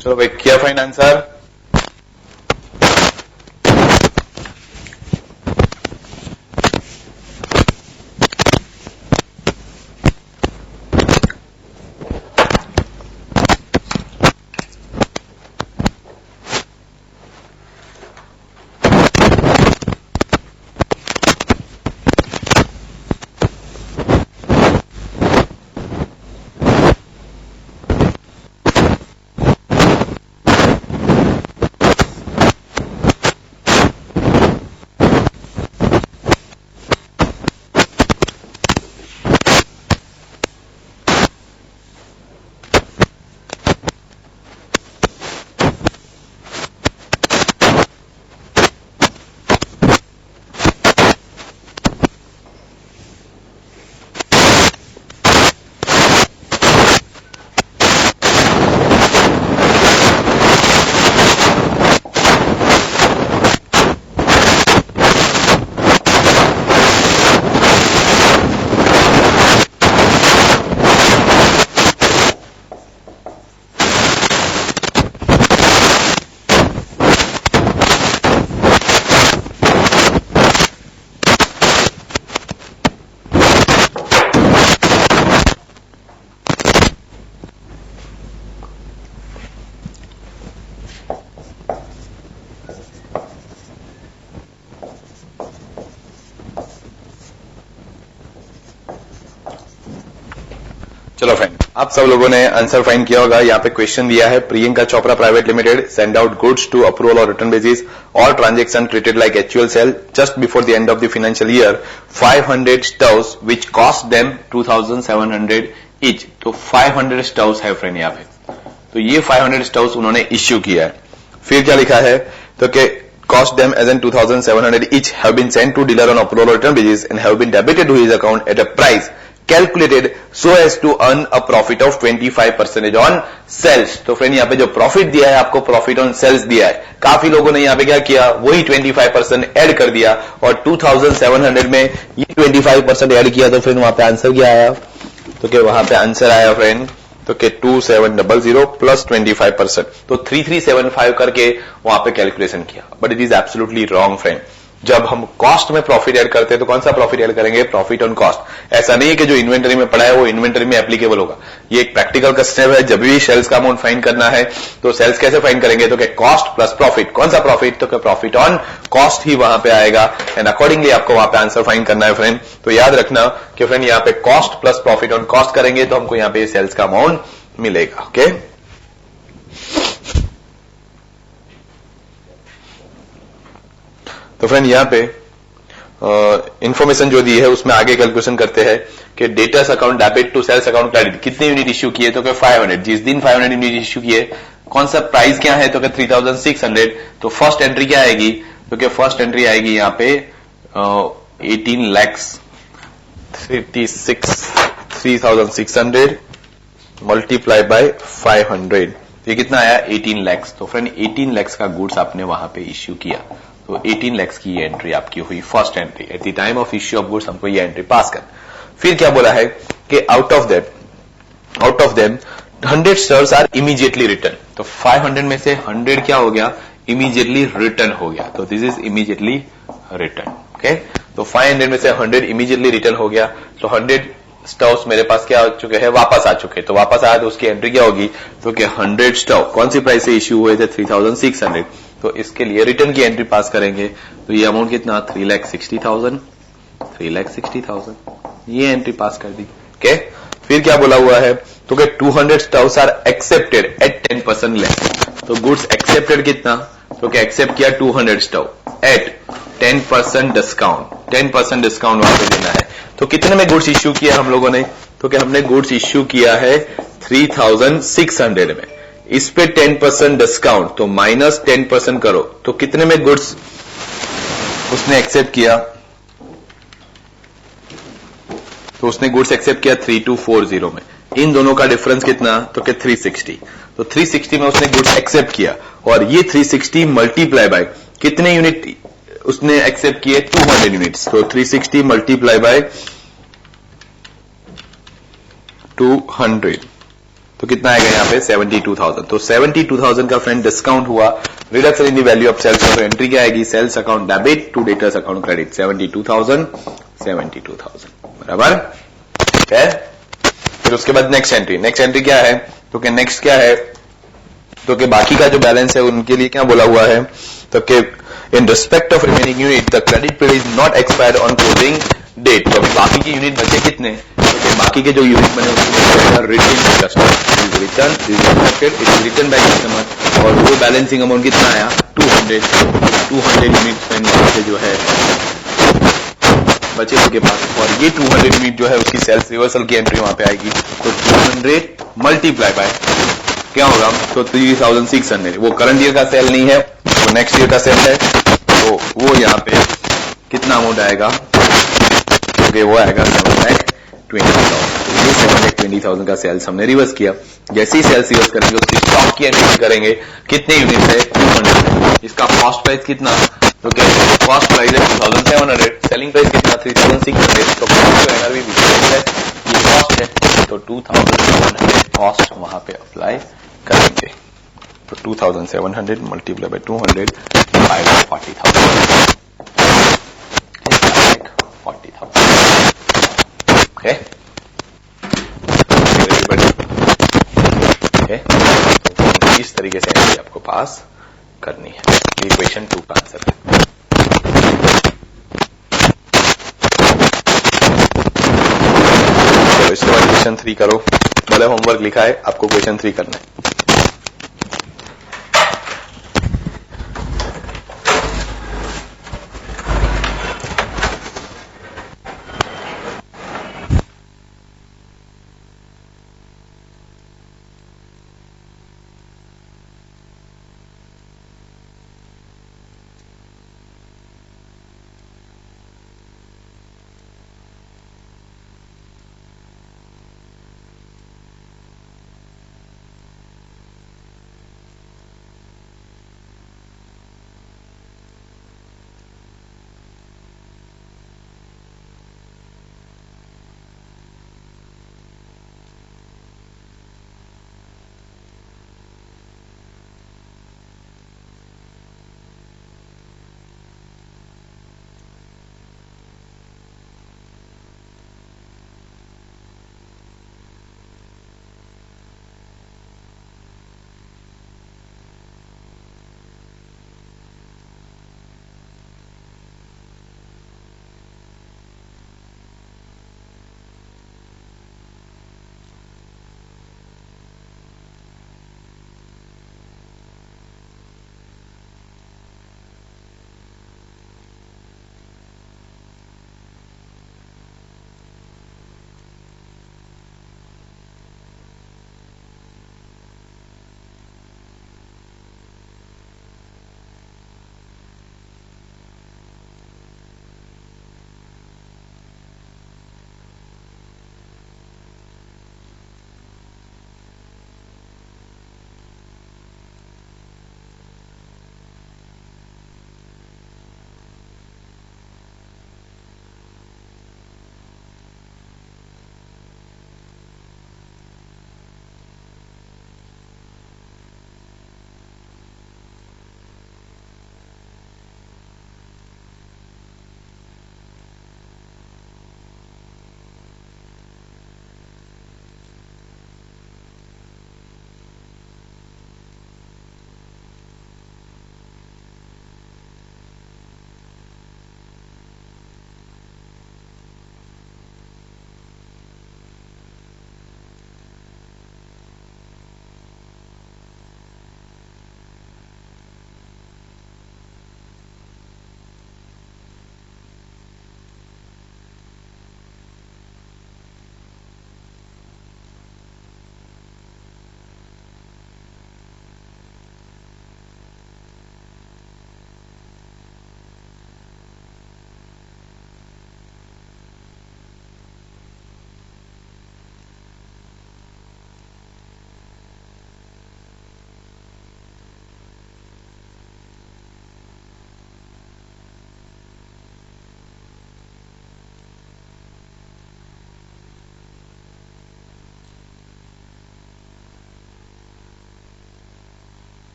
चलो भाई, किया फाइन आंसर? चलो फ्रेंड, आप सब लोगों ने आंसर फाइंड किया होगा। यहाँ पे क्वेश्चन दिया है, Priyanka Chopra private limited send out goods to approval और रिटर्न बेसिस और transaction treated like actual sale just before the end of the financial year 500 stoves which cost them 2700 each. तो 500 स्टव्स है फ्रेंड यहाँ पे, तो ये 500 स्टव्स उन्होंने इश्यू किया है। फिर क्या लिखा है, तो कि cost them as in 2700 each have been sent to dealer on approval or return basis and have been debited to his account at a price calculated so as to earn a profit of 25% on sales। तो friend यहाँ पे जो profit दिया है आपको, profit on sales दिया है। काफी लोगों ने यहाँ पे क्या किया, वही 25% ऐड कर दिया और 2700 में ये 25% ऐड किया। तो फ्रेंड वहां पे आंसर क्या आया, तो क्या वहां पे आंसर आया फ्रेंड, तो कि 2700 प्लस 25%, तो 3375 करके वहां पे कैलकुलेशन किया। But it is absolutely wrong friend. जब हम कॉस्ट में प्रॉफिट ऐड करते हैं तो कौन सा प्रॉफिट ऐड करेंगे, प्रॉफिट ऑन कॉस्ट। ऐसा नहीं है कि जो इन्वेंटरी में पड़ा है वो इन्वेंटरी में एप्लीकेबल होगा। ये एक प्रैक्टिकल का स्टेप है। जब भी सेल्स का अमाउंट फाइंड करना है तो सेल्स कैसे फाइंड करेंगे, तो कॉस्ट प्लस प्रॉफिट। कौन सा प्रॉफिट, तो प्रॉफिट ऑन कॉस्ट ही वहां पे आएगा एंड अकॉर्डिंगली आपको वहां पे आंसर फाइंड करना है फ्रेंड। तो याद रखना कि फ्रेंड यहाँ पे cost plus profit on cost करेंगे तो हमको यहाँ पे सेल्स का अमाउंट मिलेगा। ओके, तो फ्रेंड यहाँ पे इंफॉर्मेशन जो दी है उसमें आगे कैलकुलेशन करते हैं कि debtors account debit to sales account credit कितने यूनिट इश्यू किए, तो 500। जिस दिन 500 यूनिट इश्यू किए, कौन सा प्राइस क्या है, तो 3600। तो फर्स्ट एंट्री क्या आएगी, तो फर्स्ट एंट्री आएगी यहाँ पे 3600 मल्टीप्लाई बाय 500, ये कितना आया 18 लाख। तो फ्रेंड 18 लाख का गुड्स आपने वहां पे इश्यू किया, तो 18 लाख की ये एंट्री आपकी हुई, first entry. Eight the time of issue of goods हमको ये एंट्री पास कर। फिर क्या बोला है कि out of them 100 stores are immediately return. तो 500 में से 100 क्या हो गया, इमीडिएटली रिटर्न हो गया। तो this is immediately return. Okay, तो 500 में से 100 इमीडिएटली रिटर्न हो गया। तो 100 स्टव्स मेरे पास क्या हो चुके हैं, वापस आ चुके। तो वापस आया तो उसकी एंट्री क्या होगी, तो क्या 100 स्टव कौन सी प्राइस से इश्यू हुए थे, 3600। तो इसके लिए रिटर्न की एंट्री पास करेंगे। तो ये अमाउंट कितना, 3,60,000 ये एंट्री पास कर दी। ओके, फिर क्या बोला हुआ है, तो क्या 200 स्टव्स आर एक्सेप्टेड एट 10% लेस। तो गुड्स एक्सेप्टेड कितना, तो क्या एक्सेप्ट किया 200 स्टव एट 10% डिस्काउंट। 10% डिस्काउंट वहां पे देना है। तो कितने में गुड्स इश्यू किया हम लोगों ने, तो क्या हमने गुड्स इश्यू किया है 3600 में। इस पे 10% डिस्काउंट, तो माइनस 10% करो, तो कितने में गुड्स उसने एक्सेप्ट किया, तो उसने गुड्स एक्सेप्ट किया 3240 में। इन दोनों का डिफरेंस कितना, तो क्या 360। तो 360 में उसने गुड्स एक्सेप्ट किया और ये 360 मल्टीप्लाई बाय कितने यूनिट उसने एक्सेप्ट किए, 200 यूनिट्स। तो 360 मल्टीप्लाई बाय 200, तो कितना आएगा यहाँ पे 72,000। तो 72,000 का फ्रेंड डिस्काउंट हुआ, reduction in the value of sales. तो एंट्री क्या आएगी, sales account debit to debtors account credit, 72,000 बराबर है। फिर उसके बाद नेक्स्ट एंट्री क्या है, तो कि नेक्स्ट क्या है, तो कि बाकी का जो बैलेंस है उनके लिए क्या बोला हुआ है, तो कि in respect of remaining unit the credit period is not expired on closing date. तो बाकी के यूनिट बचे कितने, तो बाकी के जो यूनिट बने उसको return customer return by customer, और वो बैलेंसिंग अमाउंट कितना आया 200 यूनिट से जो है बचे उनके पास, और ये 200 यूनिट जो है उसकी सेल्स रिवर्सल की एंट्री वहां पे आएगी। तो 200 मल्टीप्लाई बाय क्या होगा, तो 3600। वो करंट ईयर का सेल नहीं है, वो नेक्स्ट ईयर का सेल है, तो वो यहाँ पे कितना अमाउंट आएगा, क्योंकि वो आएगा 7,20,000। ये 7,20,000 का सेल्स हमने रिवर्स किया। जैसे ही सेल्स रिवर्स करेंगे उसकी स्टॉक की एंट्री करेंगे, कितने यूनिट है 200। इसका कॉस्ट प्राइस कितना, तो क्या कॉस्ट प्राइस है 2,700, सेलिंग प्राइस कितना 3,600, तो ये कॉस्ट है, तो 2,700 कॉस्ट वहां पे अप्लाई करेंगे। तो 2,700 मल्टीप्लाई बाय 200 बाय 40,000, 40,000। ओके इस तरीके से एंट्री आपको पास करनी है। इक्वेशन 2 का आंसर है। चलो इसके बाद क्वेश्चन 3 करो, भले होमवर्क लिखा है, आपको क्वेश्चन 3 करना है।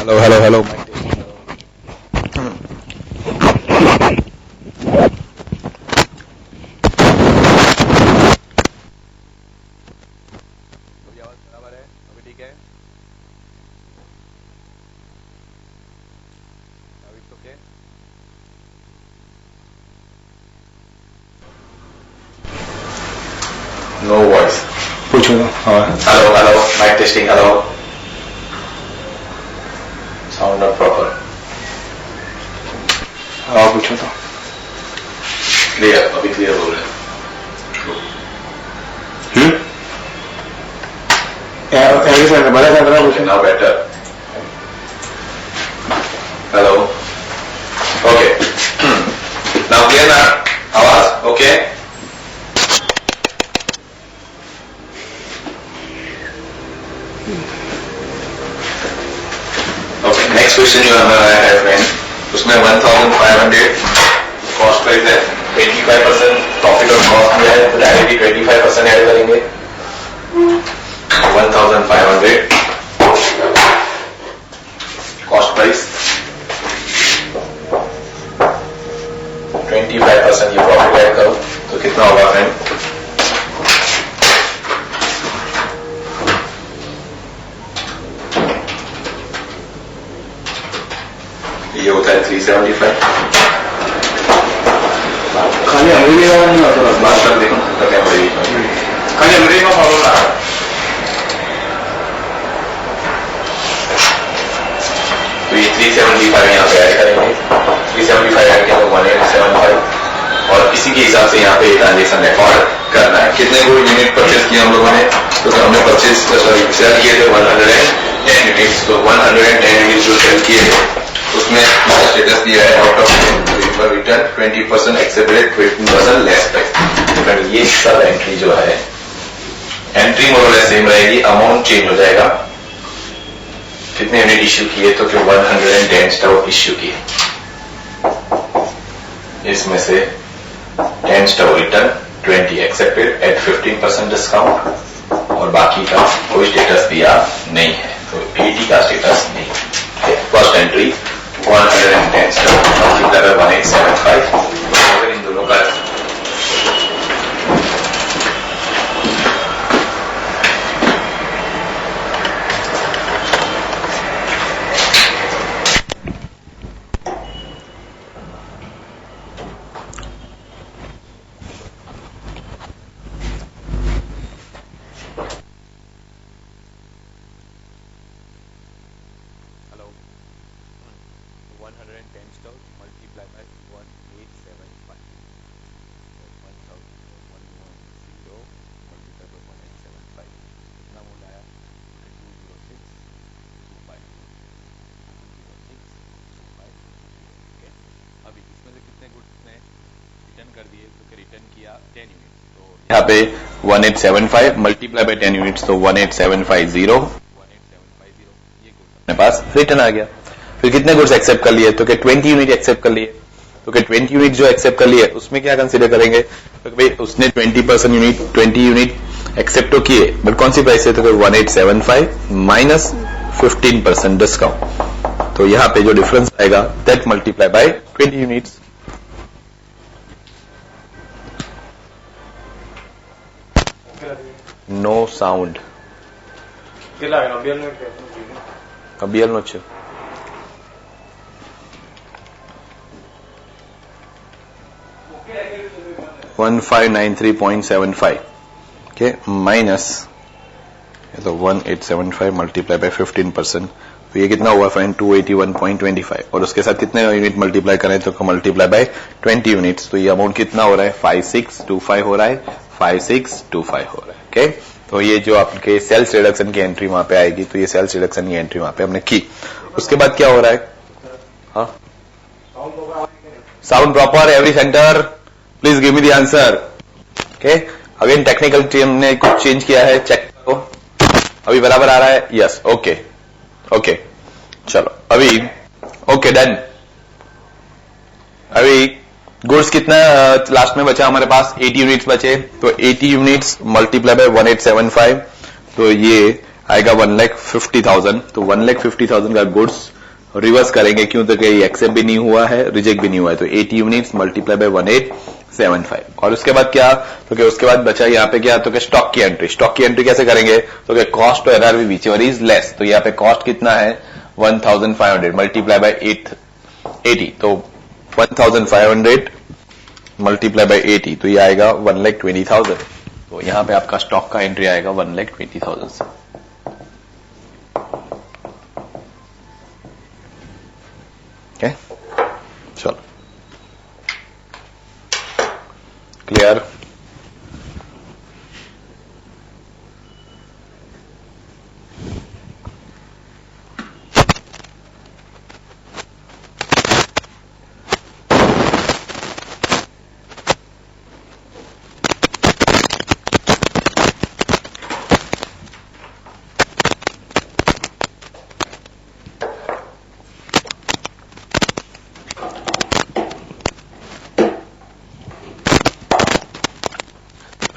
हेलो हेलो हेलो बराबर है अभी ठीक है अभी तो ओके नो वॉइस पूछो हाँ hello hello mic testing hello sound not proper हाँ पूछो तो क्लियर अभी क्लियर बोल रहे हैं बड़ा चल रहा है now better hello okay now clear ना आवाज ओके ओके नेक्स्ट क्वेश्चन जो हमारा है फ्रेंड उसमें 1500 कॉस्ट प्राइस है 85% प्रॉफिट और कॉस्ट में है तो डायरेक्टली 25% ऐड करेंगे 1500 कॉस्ट प्राइस 25% ये प्रॉफिट ऐड करो तो कितना होगा फ्रेंड ये होता है 375 खाली अंग्रेजी का नहीं होता बात कर देखो खाली अंग्रेजी का फॉलो रहा तो ये 375 यहाँ पे ऐड करेंगे 375 ऐड किया तो 1875 और इसी के हिसाब से यहाँ पे ट्रांजेक्शन रिकॉर्ड करना है कितने को यूनिट परचेज किया हम लोगों ने तो हमने परचेज सॉरी सेल किए थे 110 यूनिट्स तो 110 यूनिट्स जो सेल किए थे उसमें स्टेटस दिया है out of return 20% accepted 15% less price ये सब एंट्री जो है एंट्री मोर सेम रहेगी अमाउंट चेंज हो जाएगा कितने यूनिट इश्यू किए तो कि 110 स्टॉक इश्यू किए इसमें से 10 stock return 20 accepted eight 15% discount और बाकी का कोई स्टेटस दिया नहीं है तो 80 का स्टेटस नहीं first entry 110 stock multiply by 1875 इन दोनों का hello 110 stock multiply by 1875 1010 multiply by 1875 कितना मोल आया 20625 ओके अभी इसमें से कितने गुड्स ने रिटर्न कर दिए तो रिटर्न किया 10 यूनिट्स तो यहाँ पे 1875 मल्टीप्लाई बाय 10 यूनिट्स तो 18750 ये गुड्स अपने पास रिटर्न आ गया फिर कितने गुड्स एक्सेप्ट कर लिए तो कि 20 यूनिट एक्सेप्ट कर लिए तो कि 20 यूनिट जो एक्सेप्ट कर लिए उसमें क्या कंसीडर करेंगे तो भाई उसने 20 यूनिट एक्सेप्ट तो किए बट कौन सी प्राइस है तो 1875 माइनस 15% डिस्काउंट तो यहाँ पे जो डिफरेंस आएगा दैट मल्टीप्लाई बाय 20 यूनिट्स नो साउंड अबियल नोच 1593.75 okay minus ये तो 1875 मल्टीप्लाई बाय 15% तो ये कितना हुआ फ्रेंड 281.25 और उसके साथ कितने यूनिट मल्टीप्लाई करें तो मल्टीप्लाई बाय 20 यूनिट्स तो ये अमाउंट कितना हो रहा है 5625 हो रहा है 5625 हो रहा है ओके तो ये जो आपके सेल्स रिडक्शन की एंट्री वहां पे आएगी तो ये सेल्स रिडक्शन की एंट्री वहां पे हमने की उसके बाद क्या हो रहा है हाँ sound proper every centre please give me the answer okay again technical team ने कुछ चेंज किया है चेक करो अभी बराबर आ रहा है यस ओके ओके चलो अभी ओके डन अभी गुड्स कितना लास्ट में बचा हमारे पास 80 यूनिट्स बचे तो 80 यूनिट्स मल्टीप्लाई बाय 1875 तो ये आएगा 1,50,000 तो 1,50,000 का गुड्स रिवर्स करेंगे, क्यों तो कहीं एक्सेप्ट भी नहीं हुआ है, रिजेक्ट भी नहीं हुआ है, तो 80 यूनिट्स मल्टीप्लाई बाय 1875। और उसके बाद क्या, तो क्या उसके बाद बचा यहाँ पे क्या, तो क्या स्टॉक की एंट्री। स्टॉक की एंट्री कैसे करेंगे, तो क्या कॉस्ट और एनआरवी व्हिचएवर इज लेस, तो यहाँ पे कॉस्ट कितना है 1500 मल्टीप्लाई बाय 80, तो 1500 मल्टीप्लाई बाय 80, तो ये आएगा 1,20,000। तो यहां पे आपका स्टॉक का एंट्री आएगा 1,20,000 से। ओके, चलो क्लियर।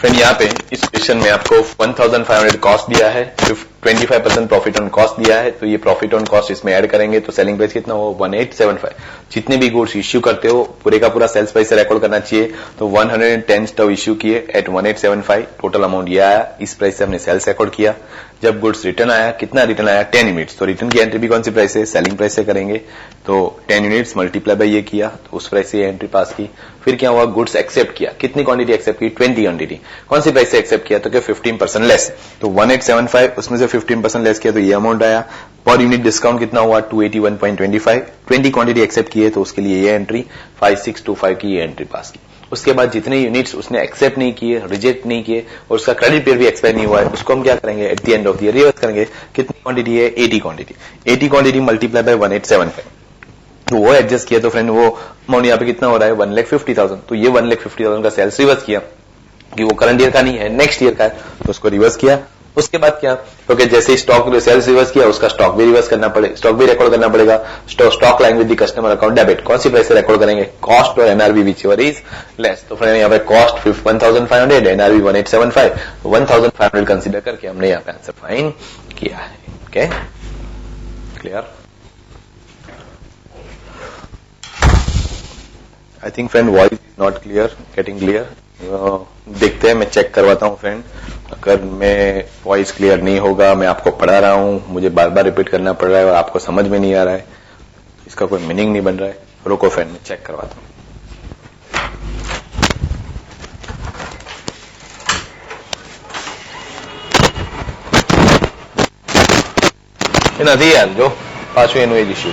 फ्रेंड यहाँ पे इस क्वेश्चन में आपको 1500 कॉस्ट दिया है, 25% प्रॉफिट ऑन कॉस्ट दिया है, तो ये प्रॉफिट ऑन कॉस्ट इसमें ऐड करेंगे तो सेलिंग प्राइस कितना हो 1875। जितने भी गुड्स इश्यू करते हो पूरे का पूरा सेल्स प्राइस से रिकॉर्ड करना चाहिए, तो 110 स्टव इश्यू किए एट 1875, टोटल अमाउंट ये आया, इस प्राइस से हमने सेल्स रिकॉर्ड किया। जब गुड्स रिटर्न आया, कितना रिटर्न आया 10 यूनिट्स, तो रिटर्न की एंट्री भी कौन सी प्राइस है, सेलिंग प्राइस से करेंगे, तो 10 यूनिट्स मल्टीप्लाई बाय ये किया, तो उस प्राइस से एंट्री पास की। फिर क्या हुआ, गुड्स एक्सेप्ट किया, कितनी क्वांटिटी एक्सेप्ट की 20 क्वांटिटी, कौन सी प्राइस से एक्सेप्ट किया, तो क्या 15% लेस, तो 1875 उसमें से 15% लेस किया तो ये अमाउंट आया। पर यूनिट डिस्काउंट कितना हुआ 281.25, 20 क्वांटिटी एक्सेप्ट किए तो उसके लिए ये एंट्री 5625 की ये एंट्री पास की। उसके बाद जितने यूनिट्स उसने एक्सेप्ट नहीं किए, रिजेक्ट नहीं किए और उसका क्रेडिट पीरियड भी एक्सपायर नहीं हुआ है, उसको हम क्या करेंगे eight the end of the year reverse करेंगे। कितनी क्वांटिटी है 80 क्वांटिटी, 80 क्वांटिटी मल्टीप्लाई बाय 1875, तो वो एडजस्ट किया तो फ्रेंड वो अमाउंट यहाँ पे कितना हो रहा है 1,50,000, तो ये 1,50,000 का सेल्स रिवर्स किया कि वो करंट ईयर का नहीं है नेक्स्ट ईयर का है, तो उसको रिवर्स किया। उसके बाद क्या, तो कि जैसे स्टॉक सेल्स रिवर्स किया उसका स्टॉक भी रिवर्स करना पड़ेगा, स्टॉक भी रिकॉर्ड करना पड़ेगा। Stock line with the customer account debit, कौन सी प्राइस से रिकॉर्ड करेंगे, कॉस्ट और एनआरवी व्हिचएवर इज लेस, तो फ्रेंड यहाँ पे कॉस्ट 1500, एनआरवी 1875, 1500 कंसीडर करके हमने यहाँ पे आंसर फाइन किया है। Okay clear. I think friend voice is not clear, getting clear. देखते हैं, मैं चेक करवाता हूं फ्रेंड, अगर मैं वॉइस क्लियर नहीं होगा, मैं आपको पढ़ा रहा हूं, मुझे बार बार रिपीट करना पड़ रहा है और आपको समझ में नहीं आ रहा है, इसका कोई मीनिंग नहीं बन रहा है, रुको फ्रेंड मैं चेक करवाता हूं। નથી યાર જો પાછું એનું એ જ ઇશ્યુ।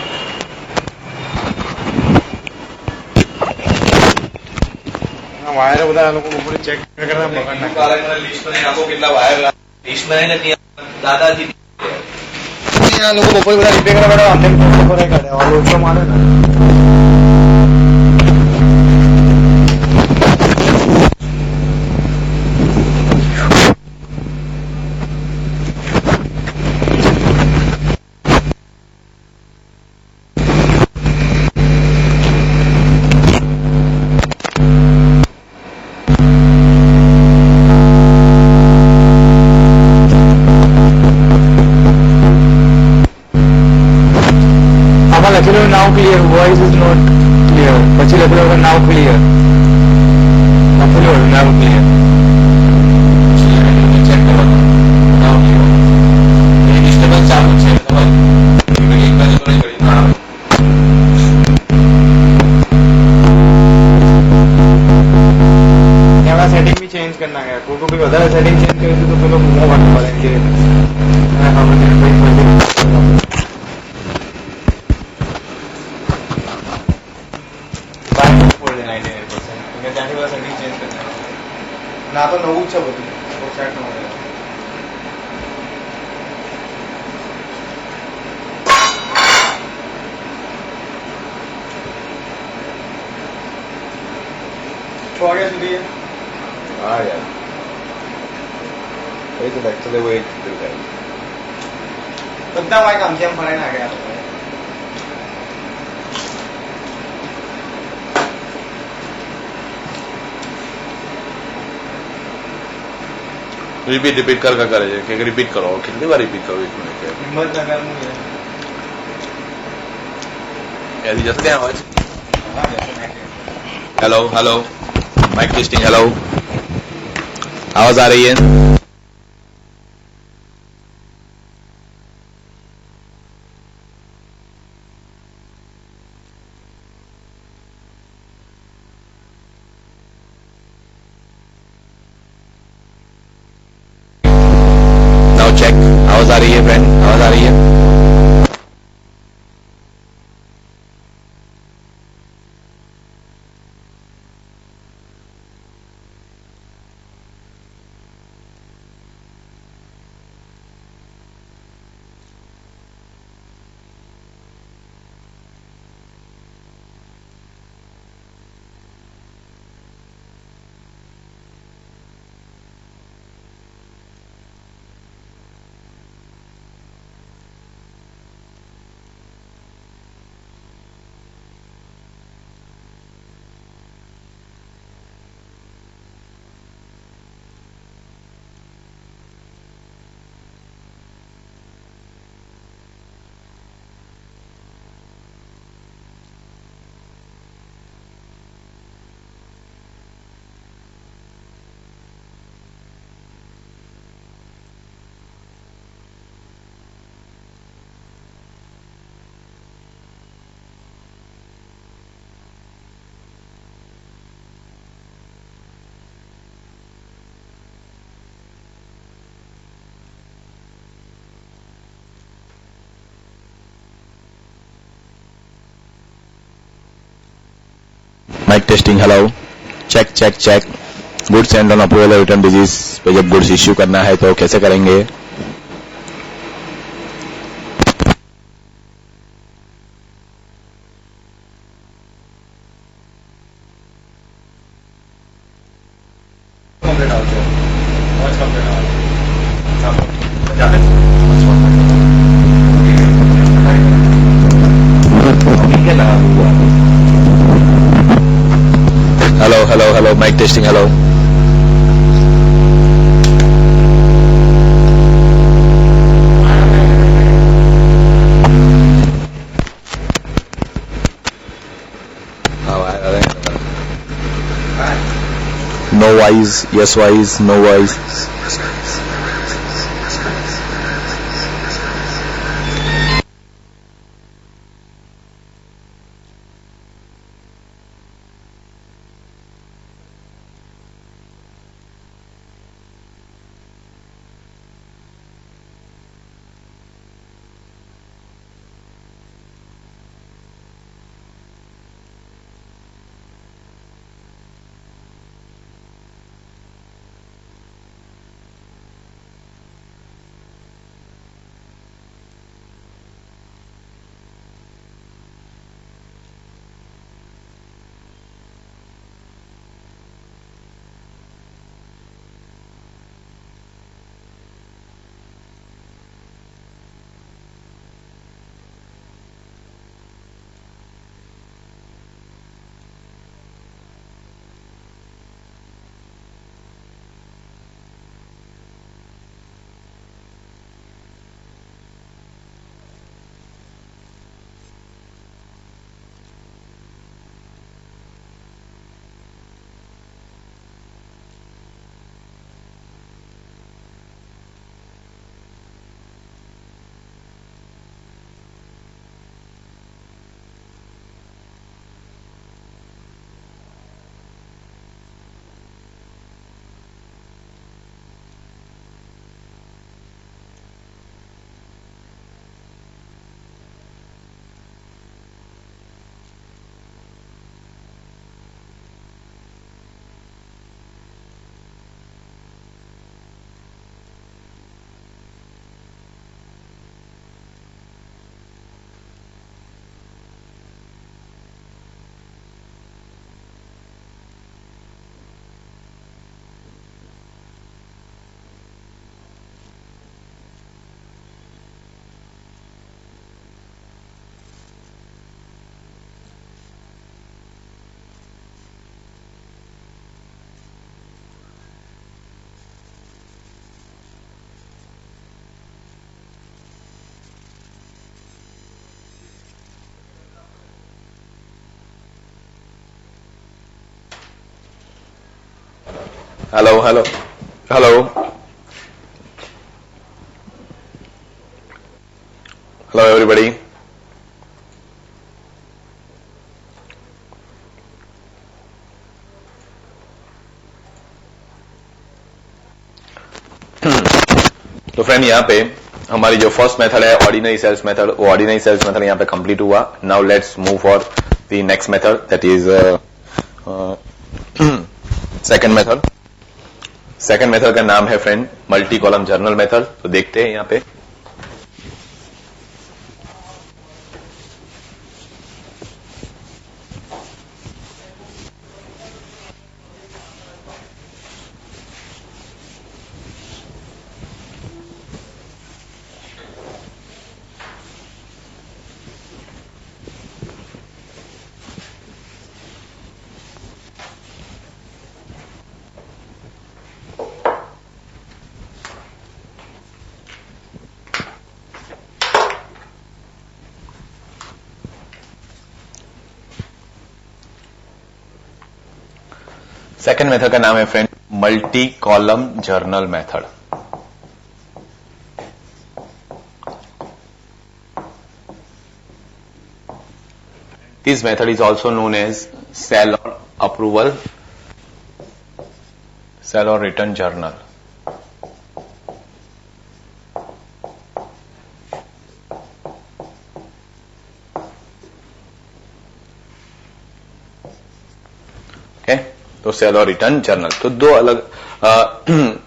વાયર બધા લોકો ઉપર ચેક કરતા પકડ નાખે લિસ્ટ બનાવી નાખો કેટલા વાયર લિસ્ટ બનાવીને ત્યાં દાદાજી આ લોકો બપોર બધા રિપેર કરવા પડે અંદર બપોરે કાઢે આ લોકો મારે ને now clear, voice is not clear, પછી લખેલો now clear, લખેલો now clear, ચેક કરો નાવ ક્લિયર, એ ડિસ્ટર્બન્સ ચાલુ છે તમારે એક બાજુ તો નહીં કરી ના कैमरा सेटिंग भी चेंज करना है, को भी વધારે सेटिंग चेंज કરી તો પેલો મોં વાટો પડે કે હા મને કોઈ ના તો નવું જ છે બધું સેટ ન હોય છ વાગ્યા સુધી હા યાર એ તો एक्चुअली वो एक બધા માઇક આમ તેમ ફરાઈ નાખ્યા रिपीट कर करे છે કે रिपीट करो, कितनी बार रिपीट करो एक मिनट के હિંમતનગરનું છે कैसी जैसे आवाज? Hello hello, mic testing, hello, आवाज आ रही है? नाउ चेक, आवाज आ रही है फ्रेंड, आवाज आ रही है? Mic testing, hello, check check check. Goods and on approval return disease पे जब गुड्स इश्यू करना है तो कैसे करेंगे? Hello hello hello, mic testing, hello. No wise, yes wise, no wise. Hello hello hello hello everybody. तो friend यहाँ पे हमारी जो फर्स्ट मेथड है ऑर्डिनरी सेल्स मेथड, वो ऑर्डिनरी सेल्स मेथड यहाँ पे कंप्लीट हुआ. Now let's move for the next method, that is second method. Second method का नाम है friend multi column journal method. तो देखते हैं यहाँ पे. सेकंड मेथड का नाम है friend multi column journal method. This method is also known as sale और अप्रूवल, सेल और रिटर्न जर्नल. तो सेल और रिटर्न जर्नल. तो दो अलग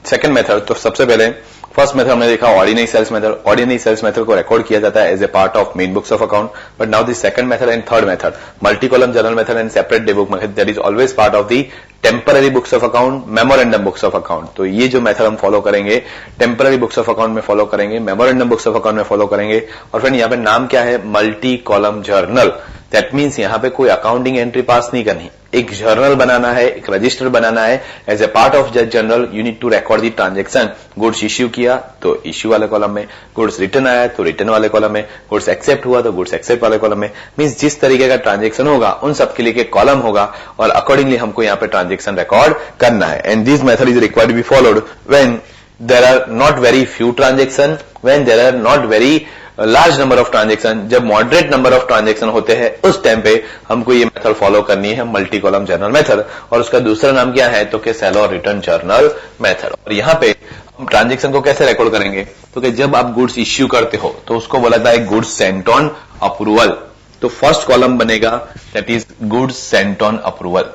सेकंड मेथड. तो सबसे पहले फर्स्ट मेथड हमने देखा ordinary sales method. Ordinary sales method को रिकॉर्ड किया जाता है as a part of main books of account. But now the second method and third method multi column journal method and separate day book method, that is always part of the temporary books of account, memorandum books of account. तो ये जो method हम follow करेंगे temporary books of account में follow करेंगे, memorandum books of account में follow करेंगे. और फिर यहाँ पे नाम क्या है multi column journal. That means यहाँ पे कोई अकाउंटिंग एंट्री पास नहीं करनी, एक जर्नल बनाना है, एक रजिस्टर बनाना है. As a part of that journal you need to record the transaction. Goods issue किया तो इश्यू वाले कॉलम में, गुड्स रिटर्न आया तो रिटर्न वाले कॉलम में, गुड्स एक्सेप्ट हुआ तो गुड्स एक्सेप्ट वाले कॉलम में. मींस जिस तरीके का ट्रांजैक्शन होगा उन सबके लिए एक कॉलम होगा और अकॉर्डिंगली हमको यहाँ पे ट्रांजैक्शन रिकॉर्ड करना है. And this method is required to be followed when there are not very few transaction, when there are not very large number of transaction. जब मॉडरेट नंबर ऑफ ट्रांजैक्शन होते हैं उस time पे हमको ये method follow करनी है multi column journal method. और उसका दूसरा नाम क्या है तो कि सेल और रिटर्न जर्नल मेथड. और यहाँ पे हम ट्रांजैक्शन को कैसे रिकॉर्ड करेंगे तो कि जब आप गुड्स इश्यू करते हो तो उसको बोला जाता है गुड्स सेंट ऑन अप्रूवल. तो फर्स्ट कॉलम बनेगा that is goods sent on approval.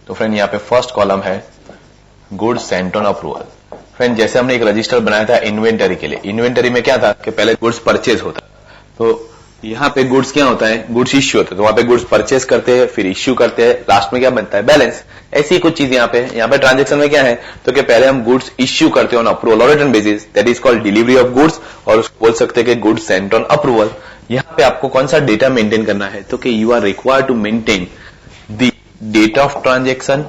तो फ्रेंड यहाँ पे फर्स्ट कॉलम है goods sent on approval. Friend जैसे हमने एक रजिस्टर बनाया था इन्वेंटरी के लिए, इन्वेंटरी में क्या था कि पहले गुड्स परचेज होता, तो यहाँ पे गुड्स क्या होता है गुड्स इश्यू होता है. तो वहां पे गुड्स परचेज करते हैं, फिर इश्यू करते हैं, लास्ट में क्या बनता है बैलेंस. ऐसी कुछ चीज यहाँ पे ट्रांजैक्शन में क्या है तो कि पहले हम गुड्स इश्यू करते हैं ऑन अप्रूवल और return basis, that is called delivery of goods. और उसको बोल सकते हैं कि गुड्स सेंट ऑन अप्रूवल. यहाँ पे आपको कौन सा डेटा मेंटेन करना है तो कि you are required to maintain the date of transaction,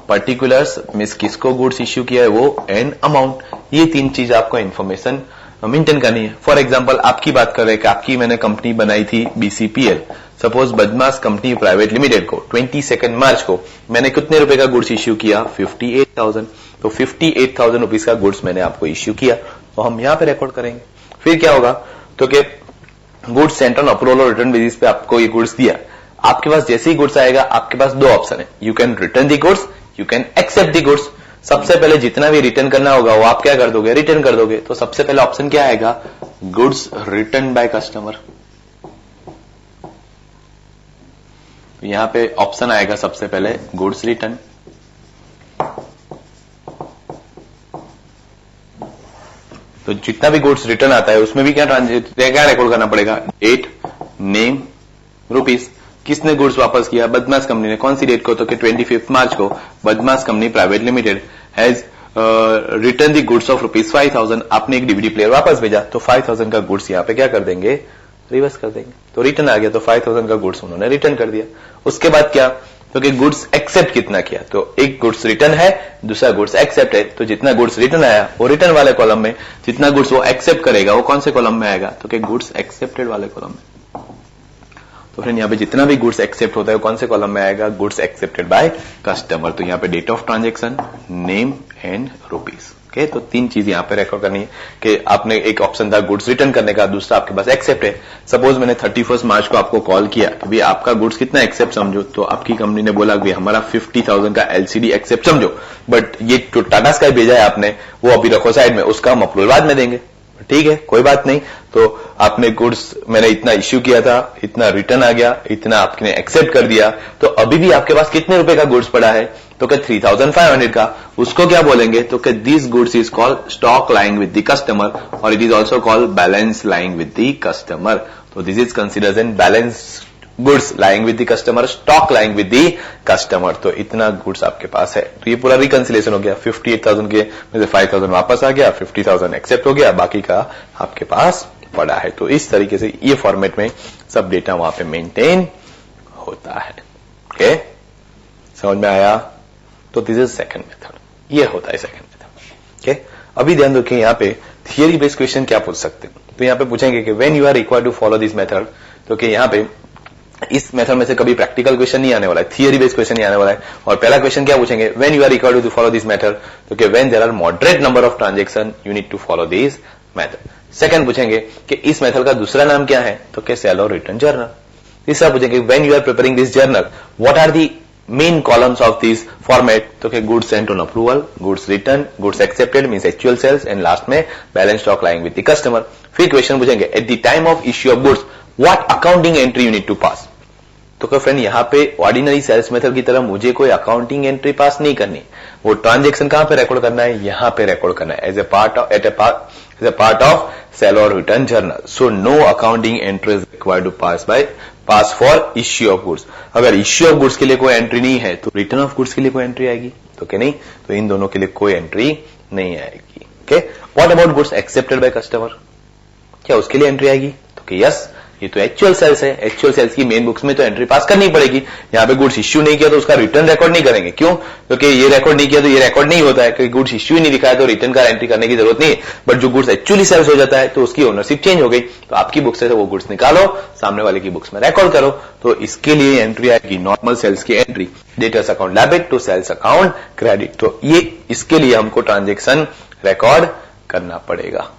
particulars means किसको गुड्स इश्यू किया है वो, एंड अमाउंट. ये तीन चीज आपको इन्फॉर्मेशन मेंटेन करनी है. फॉर एग्जांपल आपकी बात कर रहे हैं कि आपकी मैंने कंपनी बनाई थी बीसीपीएल, सपोज बदमाश कंपनी प्राइवेट लिमिटेड को 22 मार्च को मैंने कितने रुपए का गुड्स इश्यू किया 58,000. तो 58,000 रुपीज का गुड्स मैंने आपको इश्यू किया तो हम यहाँ पे रिकॉर्ड करेंगे. फिर क्या होगा तो कि गुड्स सेंट ऑन अप्रूवल और रिटर्न बेसिस पे आपको ये गुड्स दिया. आपके पास जैसे ही गुड्स आएगा आपके पास दो ऑप्शन है, you can return the goods, you can accept the goods. सबसे पहले जितना भी रिटर्न करना होगा वो आप क्या कर दोगे रिटर्न कर दोगे. तो सबसे पहले ऑप्शन क्या आएगा गुड्स रिटर्न बाय कस्टमर. तो यहां पे ऑप्शन आएगा सबसे पहले गुड्स रिटर्न. तो जितना भी गुड्स रिटर्न आता है उसमें भी क्या रिकॉर्ड करना पड़ेगा डेट, नेम, रुपीस. किसने गुड्स वापस किया बदमाश कंपनी ने. कौन सी डेट को तो कि 25 मार्च को बदमाश company private limited has return the goods of ₹5,000. आपने एक डीवीडी प्लेयर वापस भेजा तो 5,000 का गुड्स यहाँ पे क्या कर देंगे रिवर्स कर देंगे. तो रिटर्न आ गया तो 5,000 का गुड्स उन्होंने रिटर्न कर दिया. उसके बाद क्या तो कि गुड्स एक्सेप्ट कितना किया तो एक गुड्स रिटर्न है दूसरा गुड्स एक्सेप्ट है. तो जितना गुड्स रिटर्न आया वो रिटर्न वाले कॉलम में, जितना गुड्स वो एक्सेप्ट करेगा वो कौन से कॉलम में आएगा तो कि गुड्स एक्सेप्टेड वाले कॉलम में. तो फ्रेंड यहाँ पे जितना भी गुड्स एक्सेप्ट होता है कौन से कॉलम में आएगा, गुड्स एक्सेप्टेड बाय कस्टमर। तो यहाँ पे date of transaction, name and rupees. Okay, तो 3 चीज यहाँ पे रिकॉर्ड करनी है कि आपने एक ऑप्शन था गुड्स रिटर्न करने का, दूसरा आपके पास एक्सेप्ट है। सपोज मैंने 31 मार्च को आपको कॉल किया कि भाई आपका गुड्स कितना एक्सेप्ट समझो, तो आपकी कंपनी ने बोला कि हमारा 50,000 का एलसीडी एक्सेप्ट समझो, बट ये जो टाटा स्काई भेजा है आपने वो अभी रखो साइड में, उसका हम अप्रूवल बाद में देंगे। ठीक है, कोई बात नहीं। तो आपने गुड्स मैंने इतना इश्यू किया था, इतना रिटर्न आ गया, इतना आपने एक्सेप्ट कर दिया, तो अभी भी आपके पास कितने रुपए का गुड्स पड़ा है, तो क्या 3,500 का, उसको क्या बोलेंगे, तो क्या this goods is called stock lying with the customer और it is also called balance lying with the customer. तो this is considered an balance goods lying with the customer, stock lying with the customer. तो इतना goods आपके पास है। तो ये पूरा reconciliation हो गया, 58,000 के में से 5,000 वापस आ गया, 50,000 एक्सेप्ट हो गया, बाकी का आपके पास पड़ा है। तो इस तरीके से ये फॉर्मेट में सब डेटा वहां पे मेंटेन होता है। ओके, समझ में आया? तो दिस इज सेकंड मेथड, ये होता है सेकंड मेथड। ओके, अभी ध्यान रखिए यहाँ पे थियरी बेस्ड क्वेश्चन क्या पूछ सकते हैं। तो यहाँ पे पूछेंगे कि when you are required to follow this method, तो कि यहाँ पे इस मेथड में से कभी प्रैक्टिकल क्वेश्चन नहीं आने वाला है, थियरी बेस्ड क्वेश्चन नहीं आने वाला है। और पहला क्वेश्चन क्या पूछेंगे, when you are required to follow this method, तो कि when there are moderate number of transaction you need to follow this method. Second पूछेंगे कि इस मेथड का दूसरा नाम क्या है, तो कि सेल और रिटर्न जर्नल। तीसरा पूछेंगे when you are preparing this journal what are the main columns of this format, तो कि goods sent on approval, goods return, goods accepted means actual sales and last में balance stock lying with the customer. फिर question पूछेंगे at the time of issue of goods what accounting entry you need to pass. तो friend यहाँ पे ordinary sales method की तरह मुझे कोई अकाउंटिंग एंट्री पास नहीं करनी, वो ट्रांजैक्शन कहां पे रिकॉर्ड करना है, यहां पे रिकॉर्ड करना है as a part of sale और return journal. So no accounting entry is required to pass for issue of goods. अगर इश्यू ऑफ गुड्स के लिए कोई एंट्री नहीं है तो रिटर्न ऑफ गुड्स के लिए कोई एंट्री आएगी, तो क्या नहीं, तो इन दोनों के लिए कोई एंट्री नहीं आएगी। Okay, what about goods accepted by customer, क्या उसके लिए एंट्री आएगी, तो कि यस ये तो एक्चुअल सेल्स है, एक्चुअल सेल्स की मेन बुक्स में तो एंट्री पास करनी पड़ेगी। यहाँ पे गुड्स इश्यू नहीं किया तो उसका रिटर्न रिकॉर्ड नहीं करेंगे, क्यों, क्योंकि ये रिकॉर्ड नहीं किया तो ये रिकॉर्ड नहीं होता है, क्योंकि गुड्स इश्यू ही नहीं दिखाया तो रिटर्न का एंट्री करने की जरूरत नहीं है। बट जो गुड्स एक्चुअली सेल्स हो जाता है तो उसकी ओनरशिप चेंज हो गई, तो आपकी बुक से वो गुड्स निकालो, सामने वाले की बुक्स में रिकॉर्ड करो, तो इसके लिए एंट्री आएगी नॉर्मल सेल्स की entry, debtors account debit to sales account credit. तो ये इसके लिए हमको ट्रांजेक्शन रिकॉर्ड करना पड़ेगा।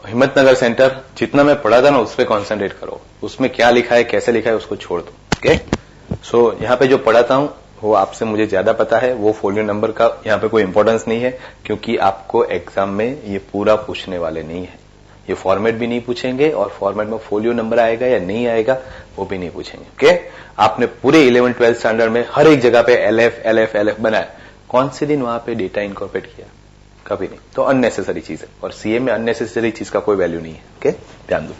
हिम्मतनगर सेंटर जितना मैं पढ़ा था ना उस पर कॉन्सेंट्रेट करो, उसमें क्या लिखा है कैसे लिखा है उसको छोड़ दो। ओके, सो यहाँ पे जो पढ़ाता हूं वो आपसे मुझे ज्यादा पता है, वो फोलियो नंबर का यहाँ पे कोई इंपॉर्टेंस नहीं है, क्योंकि आपको एग्जाम में ये पूरा पूछने वाले नहीं है। ये फॉर्मेट भी नहीं पूछेंगे और फॉर्मेट में फोलियो नंबर आएगा या नहीं आएगा वो भी नहीं पूछेंगे। ओके, आपने पूरे 11-12 स्टैंडर्ड में हर एक जगह पे LF बनाया, कौन से दिन वहां पे डेटा इनकॉर्पोरेट किया, कभी नहीं। तो अननेसेसरी चीज है, और सीए में अननेसेसरी चीज का कोई वैल्यू नहीं है। ओके, ध्यान दो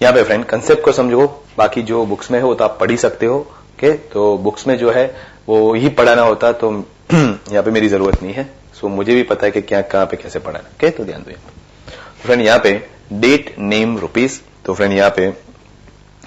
यहाँ पे फ्रेंड, कंसेप्ट को समझो, बाकी जो बुक्स में है वो तो आप पढ़ ही सकते हो। ओके, तो बुक्स में जो है वो ही पढ़ाना होता, तो यहाँ पे मेरी जरूरत नहीं है। सो मुझे भी पता है कि क्या कहां पे कैसे पढ़ाना। ओके, तो ध्यान दो यहाँ पे फ्रेंड, यहाँ पे डेट नेम रुपीज। तो फ्रेंड यहाँ पे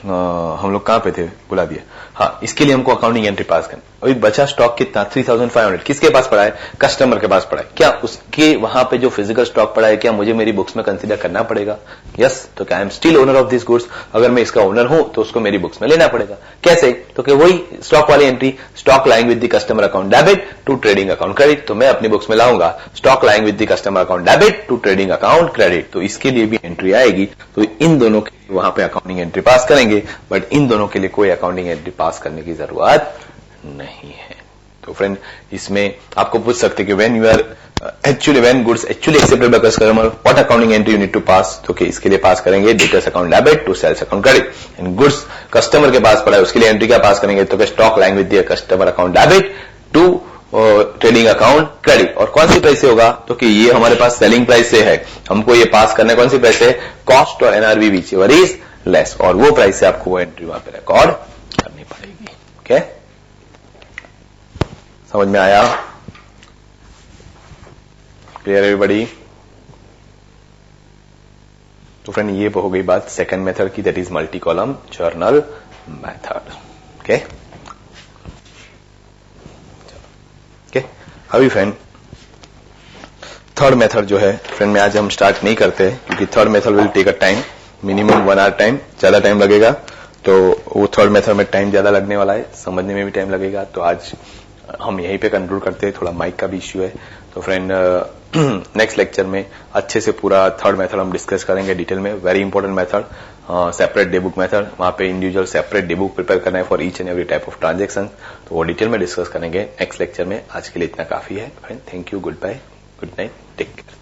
हम लोग कहां पे थे, बुला दिया। हाँ, इसके लिए हमको अकाउंटिंग एंट्री पास करनी। अभी बचा स्टॉक कितना, 3,500 किसके पास पड़ा है, कस्टमर के पास पड़ा है। क्या उसके वहां पे जो फिजिकल स्टॉक पड़ा है क्या मुझे मेरी बुक्स में कंसीडर करना पड़ेगा, यस। तो क्या I am still owner of this goods, अगर मैं इसका ओनर हूं तो उसको मेरी बुक्स में लेना पड़ेगा। कैसे, तो कि वही स्टॉक वाली entry, stock lying with the customer account debit to trading account credit. तो मैं अपनी बुक्स में लाऊंगा stock lying with the customer account debit to trading account credit, तो इसके लिए भी एंट्री आएगी। तो इन दोनों के वहां पे अकाउंटिंग एंट्री पास करेंगे, बट इन दोनों के लिए कोई अकाउंटिंग एंट्री पास करने की जरूरत नहीं है। तो फ्रेंड, इसमें आपको पूछ सकते कि when goods actually accepted by customer what accounting entry you need to pass, तो कि इसके लिए पास करेंगे debtors account debit to sales account credit. And goods customer के पास पड़ा है उसके लिए एंट्री क्या पास करेंगे, तो कि stock lying with the customer account debit to trading account credit. और कौन सी प्राइस से होगा, तो कि ये हमारे पास सेलिंग प्राइस से है, हमको ये पास करना है कौन सी प्राइस से, कॉस्ट और NRV which ever is less, और वो प्राइस से आपको वो एंट्री वहां पे रिकॉर्ड करनी पड़ेगी। ओके, समझ में आया, क्लियर एवरीबॉडी। तो फ्रेंड ये हो गई बात सेकंड मेथड की, that is multi column journal method. Okay okay. अभी फ्रेंड थर्ड मेथड जो है फ्रेंड में आज हम स्टार्ट नहीं करते क्योंकि third method will take a time, minimum 1 hour time, ज्यादा टाइम लगेगा. तो वो थर्ड मेथड में टाइम ज्यादा लगने वाला है, समझने में भी टाइम लगेगा. तो आज हम यहीं पे कंक्लूड करते हैं, थोड़ा माइक का भी इश्यू है. तो फ्रेंड नेक्स्ट लेक्चर में अच्छे से पूरा थर्ड मेथड हम डिस्कस करेंगे डिटेल में. Very important method, separate day book method. वहां पे individual separate day book prepare करना है for each and every type of transaction. तो वो डिटेल में डिस्कस करेंगे नेक्स्ट लेक्चर में. आज के लिए इतना काफी है friend. Thank you, goodbye, good night, take care.